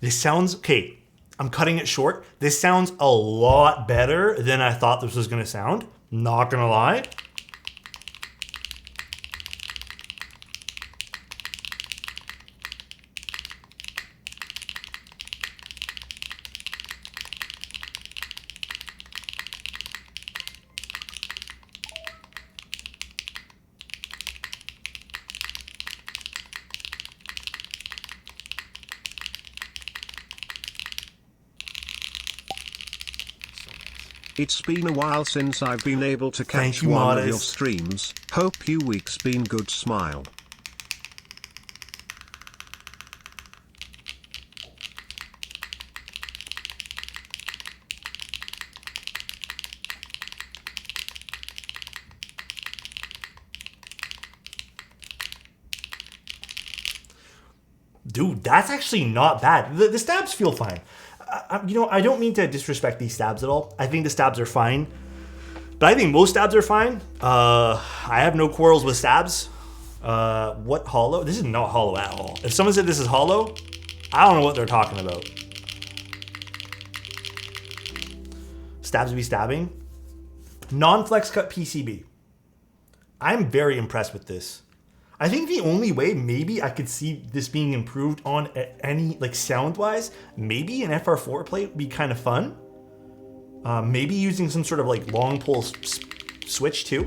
This sounds, okay, I'm cutting it short. This sounds a lot better than I thought this was gonna sound. Not gonna lie. It's been a while since I've been able to catch one of your streams. Hope you week's been good. Smile. Dude, that's actually not bad. The stabs feel fine. You know, I don't mean to disrespect these stabs at all. I think the stabs are fine. But I think most stabs are fine. I have no quarrels with stabs. What hollow? This is not hollow at all. If someone said this is hollow, I don't know what they're talking about. Stabs be stabbing. Non-flex cut PCB. I'm very impressed with this. I think the only way maybe I could see this being improved on any, like sound-wise, maybe an FR4 plate would be kind of fun. Maybe using some sort of like long pull switch too.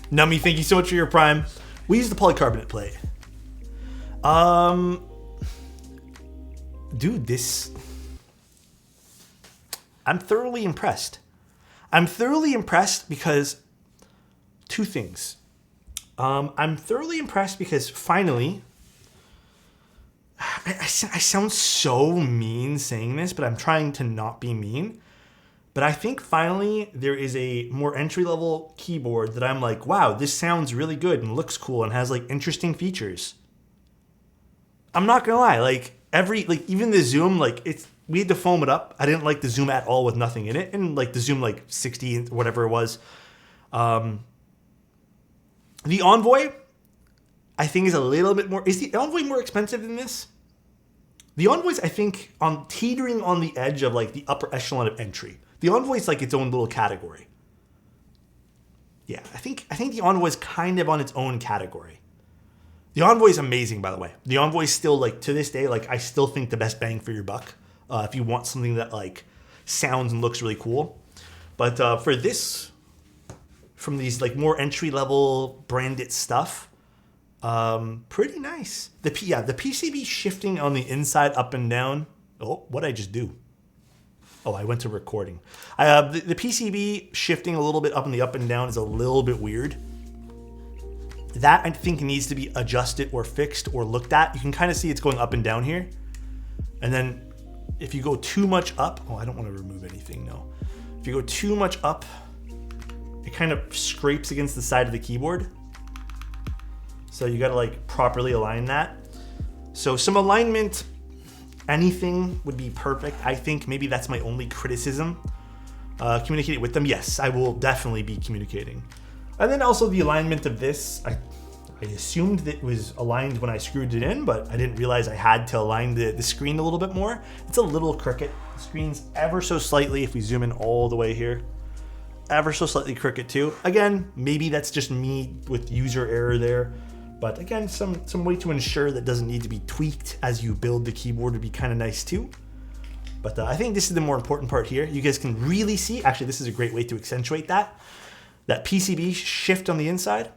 Nummy, thank you so much for your prime. We use the polycarbonate plate. Dude, this... I'm thoroughly impressed. I'm thoroughly impressed because... Two things. I'm thoroughly impressed because finally... I sound so mean saying this, but I'm trying to not be mean. But I think finally there is a more entry-level keyboard that I'm like, wow, this sounds really good and looks cool and has like interesting features. I'm not gonna lie, like even the zoom, like we had to foam it up. I didn't like the zoom at all with nothing in it, and like the zoom like 60 whatever it was. The Envoy, I think is a little bit more. Is the Envoy more expensive than this? The Envoy's, I think, on teetering on the edge of like the upper echelon of entry. The Envoy's like its own little category. Yeah, I think the Envoy's kind of on its own category. The Envoy's amazing, by the way. The Envoy's still like to this day, like I still think the best bang for your buck. If you want something that like sounds and looks really cool. But for this, from these like more entry level branded stuff. Pretty nice. The PCB shifting on the inside up and down. Oh, what'd I just do? Oh, I went to recording. The PCB shifting a little bit up and down is a little bit weird. That I think needs to be adjusted or fixed or looked at. You can kind of see it's going up and down here. And then if you go too much up, oh, I don't want to remove anything, no. If you go too much up, it kind of scrapes against the side of the keyboard. So you gotta like properly align that. So some alignment, anything would be perfect. I think maybe that's my only criticism. Communicate with them. Yes, I will definitely be communicating. And then also the alignment of this. I assumed that it was aligned when I screwed it in, but I didn't realize I had to align the screen a little bit more. It's a little crooked. The screen's ever so slightly, if we zoom in all the way here, ever so slightly crooked too. Again, maybe that's just me with user error there. But again, some way to ensure that doesn't need to be tweaked as you build the keyboard would be kind of nice too. But I think this is the more important part here. You guys can really see, actually this is a great way to accentuate that PCB shift on the inside.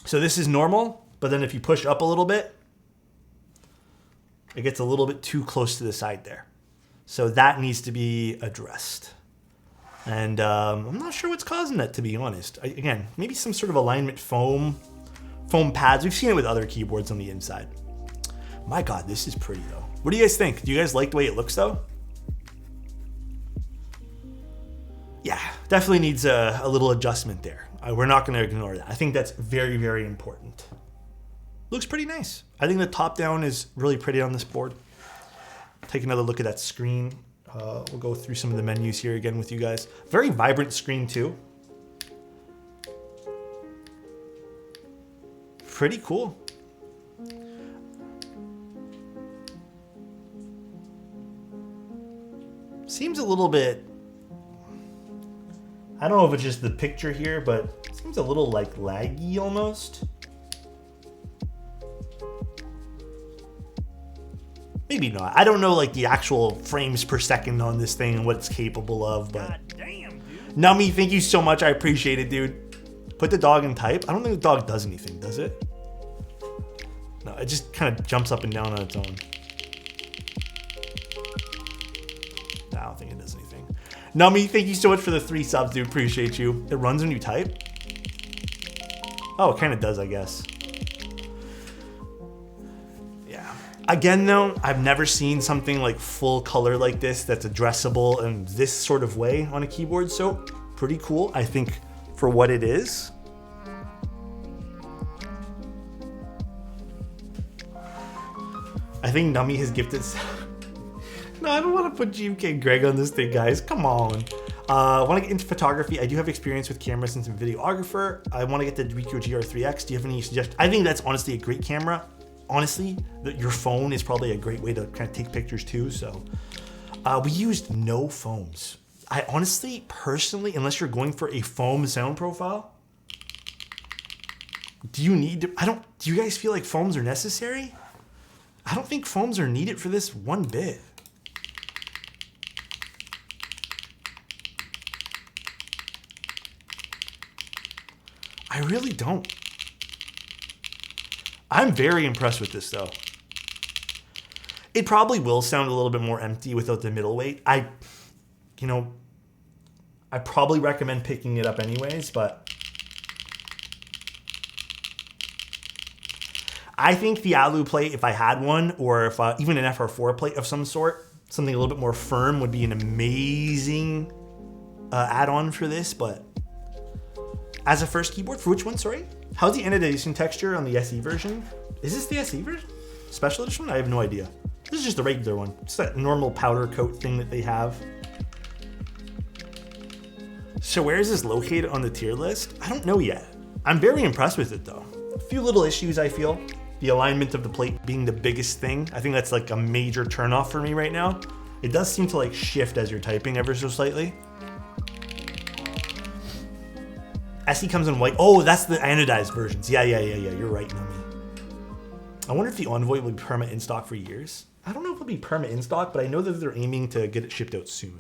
So this is normal, but then if you push up a little bit, it gets a little bit too close to the side there. So that needs to be addressed. And I'm not sure what's causing that, to be honest. Again, maybe some sort of alignment foam pads. We've seen it with other keyboards on the inside. My God, this is pretty though. What do you guys think? Do you guys like the way it looks though? Yeah, definitely needs a little adjustment there. We're not going to ignore that. I think that's very, very important. Looks pretty nice. I think the top down is really pretty on this board. Take another look at that screen. We'll go through some of the menus here again with you guys. Very vibrant screen too. Pretty cool. Seems a little bit, I don't know if it's just the picture here, but it seems a little like laggy almost. Maybe not. I don't know like the actual frames per second on this thing and what it's capable of, but God damn, dude. Nummy, thank you so much. I appreciate it, dude. Put the dog in type. I don't think the dog does anything, does it? No, it just kind of jumps up and down on its own. No, I don't think it does anything. Nummy, thank you so much for the 3 subs, dude. Appreciate you. It runs when you type? Oh, it kind of does, I guess. Yeah. Again, though, I've never seen something like full color like this that's addressable in this sort of way on a keyboard, so pretty cool. I think for what it is, I think Nummy has gifted. No, I don't want to put GMK Greg on this thing, guys. Come on. I want to get into photography. I do have experience with cameras since I'm a videographer. I want to get the Ricoh GR3X. Do you have any suggestions? I think that's honestly a great camera. Honestly, your phone is probably a great way to kind of take pictures too. So we used no foams. I honestly, personally, unless you're going for a foam sound profile, do you need to, do you guys feel like foams are necessary? I don't think foams are needed for this one bit. I really don't. I'm very impressed with this though. It probably will sound a little bit more empty without the middleweight. I probably recommend picking it up anyways, but I think the Alu plate, if I had one, or if even an FR4 plate of some sort, something a little bit more firm would be an amazing add-on for this, but as a first keyboard, for which one, sorry? How's the anodization texture on the SE version? Is this the SE version? Special edition? I have no idea. This is just the regular one. It's that normal powder coat thing that they have. So where is this located on the tier list? I don't know yet. I'm very impressed with it though. A few little issues I feel. The alignment of the plate being the biggest thing. I think that's like a major turnoff for me right now. It does seem to like shift as you're typing ever so slightly. SE comes in white. Oh, that's the anodized versions. Yeah. You're right, Nami. I wonder if the Envoy will be perma in stock for years. I don't know if it'll be perma in stock, but I know that they're aiming to get it shipped out soon.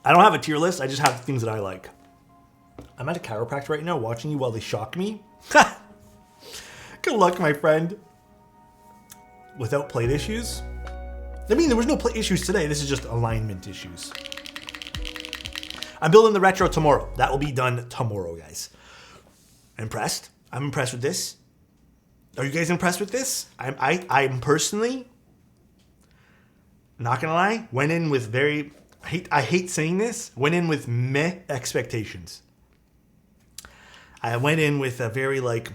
I don't have a tier list. I just have things that I like. I'm at a chiropractor right now watching you while they shock me. Good luck, my friend. Without plate issues? I mean, there was no plate issues today. This is just alignment issues. I'm building the retro tomorrow. That will be done tomorrow, guys. Impressed? I'm impressed with this. Are you guys impressed with this? I'm personally, not gonna lie, went in with very, I hate saying this, went in with meh expectations. I went in with a very like,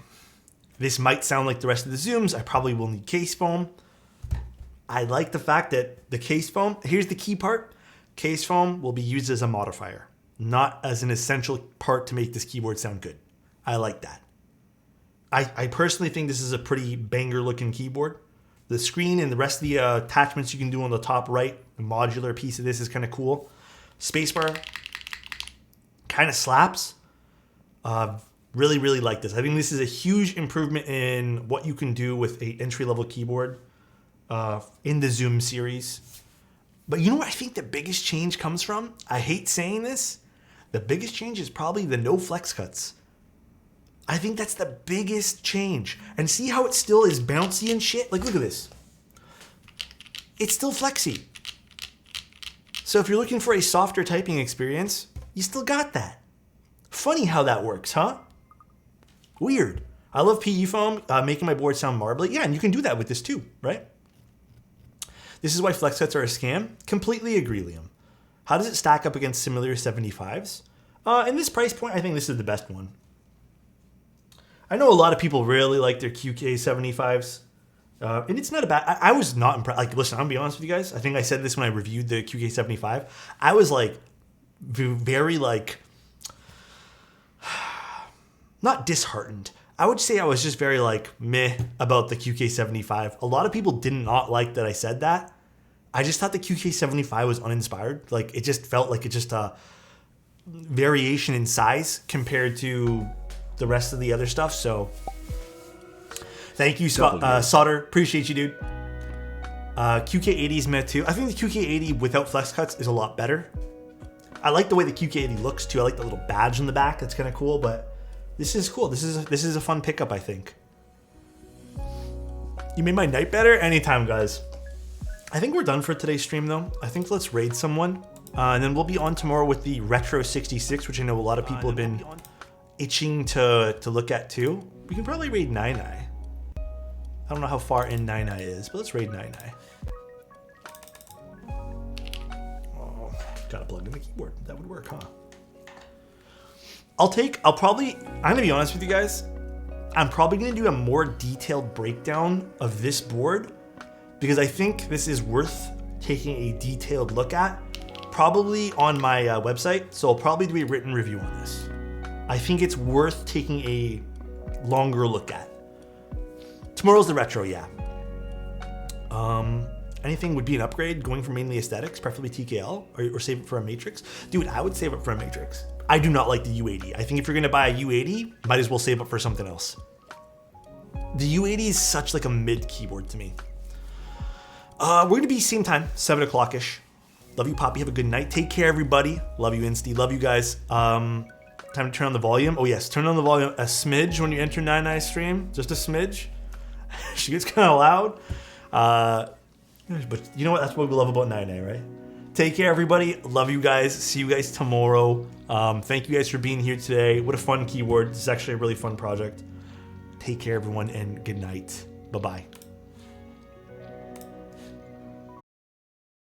this might sound like the rest of the Zooms. I probably will need case foam. I like the fact that the case foam, here's the key part, case foam will be used as a modifier, not as an essential part to make this keyboard sound good. I like that. I personally think this is a pretty banger looking keyboard. The screen and the rest of the attachments you can do on the top right, the modular piece of this is kind of cool. Spacebar kind of slaps. Really, really like this. I think this is a huge improvement in what you can do with an entry-level keyboard in the Zoom series. But you know what I think the biggest change comes from? I hate saying this. The biggest change is probably the no flex cuts. I think that's the biggest change. And see how it still is bouncy and shit? Like, look at this. It's still flexy. So if you're looking for a softer typing experience, you still got that. Funny how that works, huh? Weird. I love PE foam, making my board sound marbly. Yeah, and you can do that with this too, right? This is why flex cuts are a scam. Completely agree, Liam. How does it stack up against similar 75s? In this price point, I think this is the best one. I know a lot of people really like their QK75s. And it's not a bad, I was not impressed. Like, listen, I'm gonna be honest with you guys. I think I said this when I reviewed the QK75. I was like, very like, not disheartened. I would say I was just very like meh about the QK75. A lot of people did not like that I said that. I just thought the QK75 was uninspired. Like, it just felt like it's just a variation in size compared to the rest of the other stuff. So thank you, Sauter. Appreciate you, dude. QK80 is meh too. I think the QK80 without flex cuts is a lot better. I like the way the QK80 looks too. I like the little badge in the back. That's kind of cool, but this is cool. This is a fun pickup, I think. You made my night better? Anytime, guys. I think we're done for today's stream, though. I think let's raid someone. And then we'll be on tomorrow with the Retro 66, which I know a lot of people have been itching to look at, too. We can probably raid Nine Eye. I don't know how far in Nine Eye is, but let's raid Nine Eye. Oh, gotta plug in the keyboard. That would work, huh? I'm gonna be honest with you guys. I'm probably gonna do a more detailed breakdown of this board because I think this is worth taking a detailed look at, probably on my website. So I'll probably do a written review on this. I think it's worth taking a longer look at. Tomorrow's the retro, yeah. Anything would be an upgrade going for mainly aesthetics, preferably TKL, or save it for a Matrix. Dude, I would save it for a Matrix. I do not like the U80. I think if you're gonna buy a U80, might as well save up for something else. The U80 is such like a mid keyboard to me. We're gonna be same time, 7 o'clock-ish. Love you, Poppy. Have a good night. Take care, everybody. Love you, Insty. Love you guys. Time to turn on the volume. Oh yes, turn on the volume a smidge when you enter 99 stream. Just a smidge. She gets kind of loud. But you know what? That's what we love about 99, right? Take care, everybody. Love you guys. See you guys tomorrow. Thank you guys for being here today. What a fun keyboard. This is actually a really fun project. Take care, everyone, and good night. Bye-bye.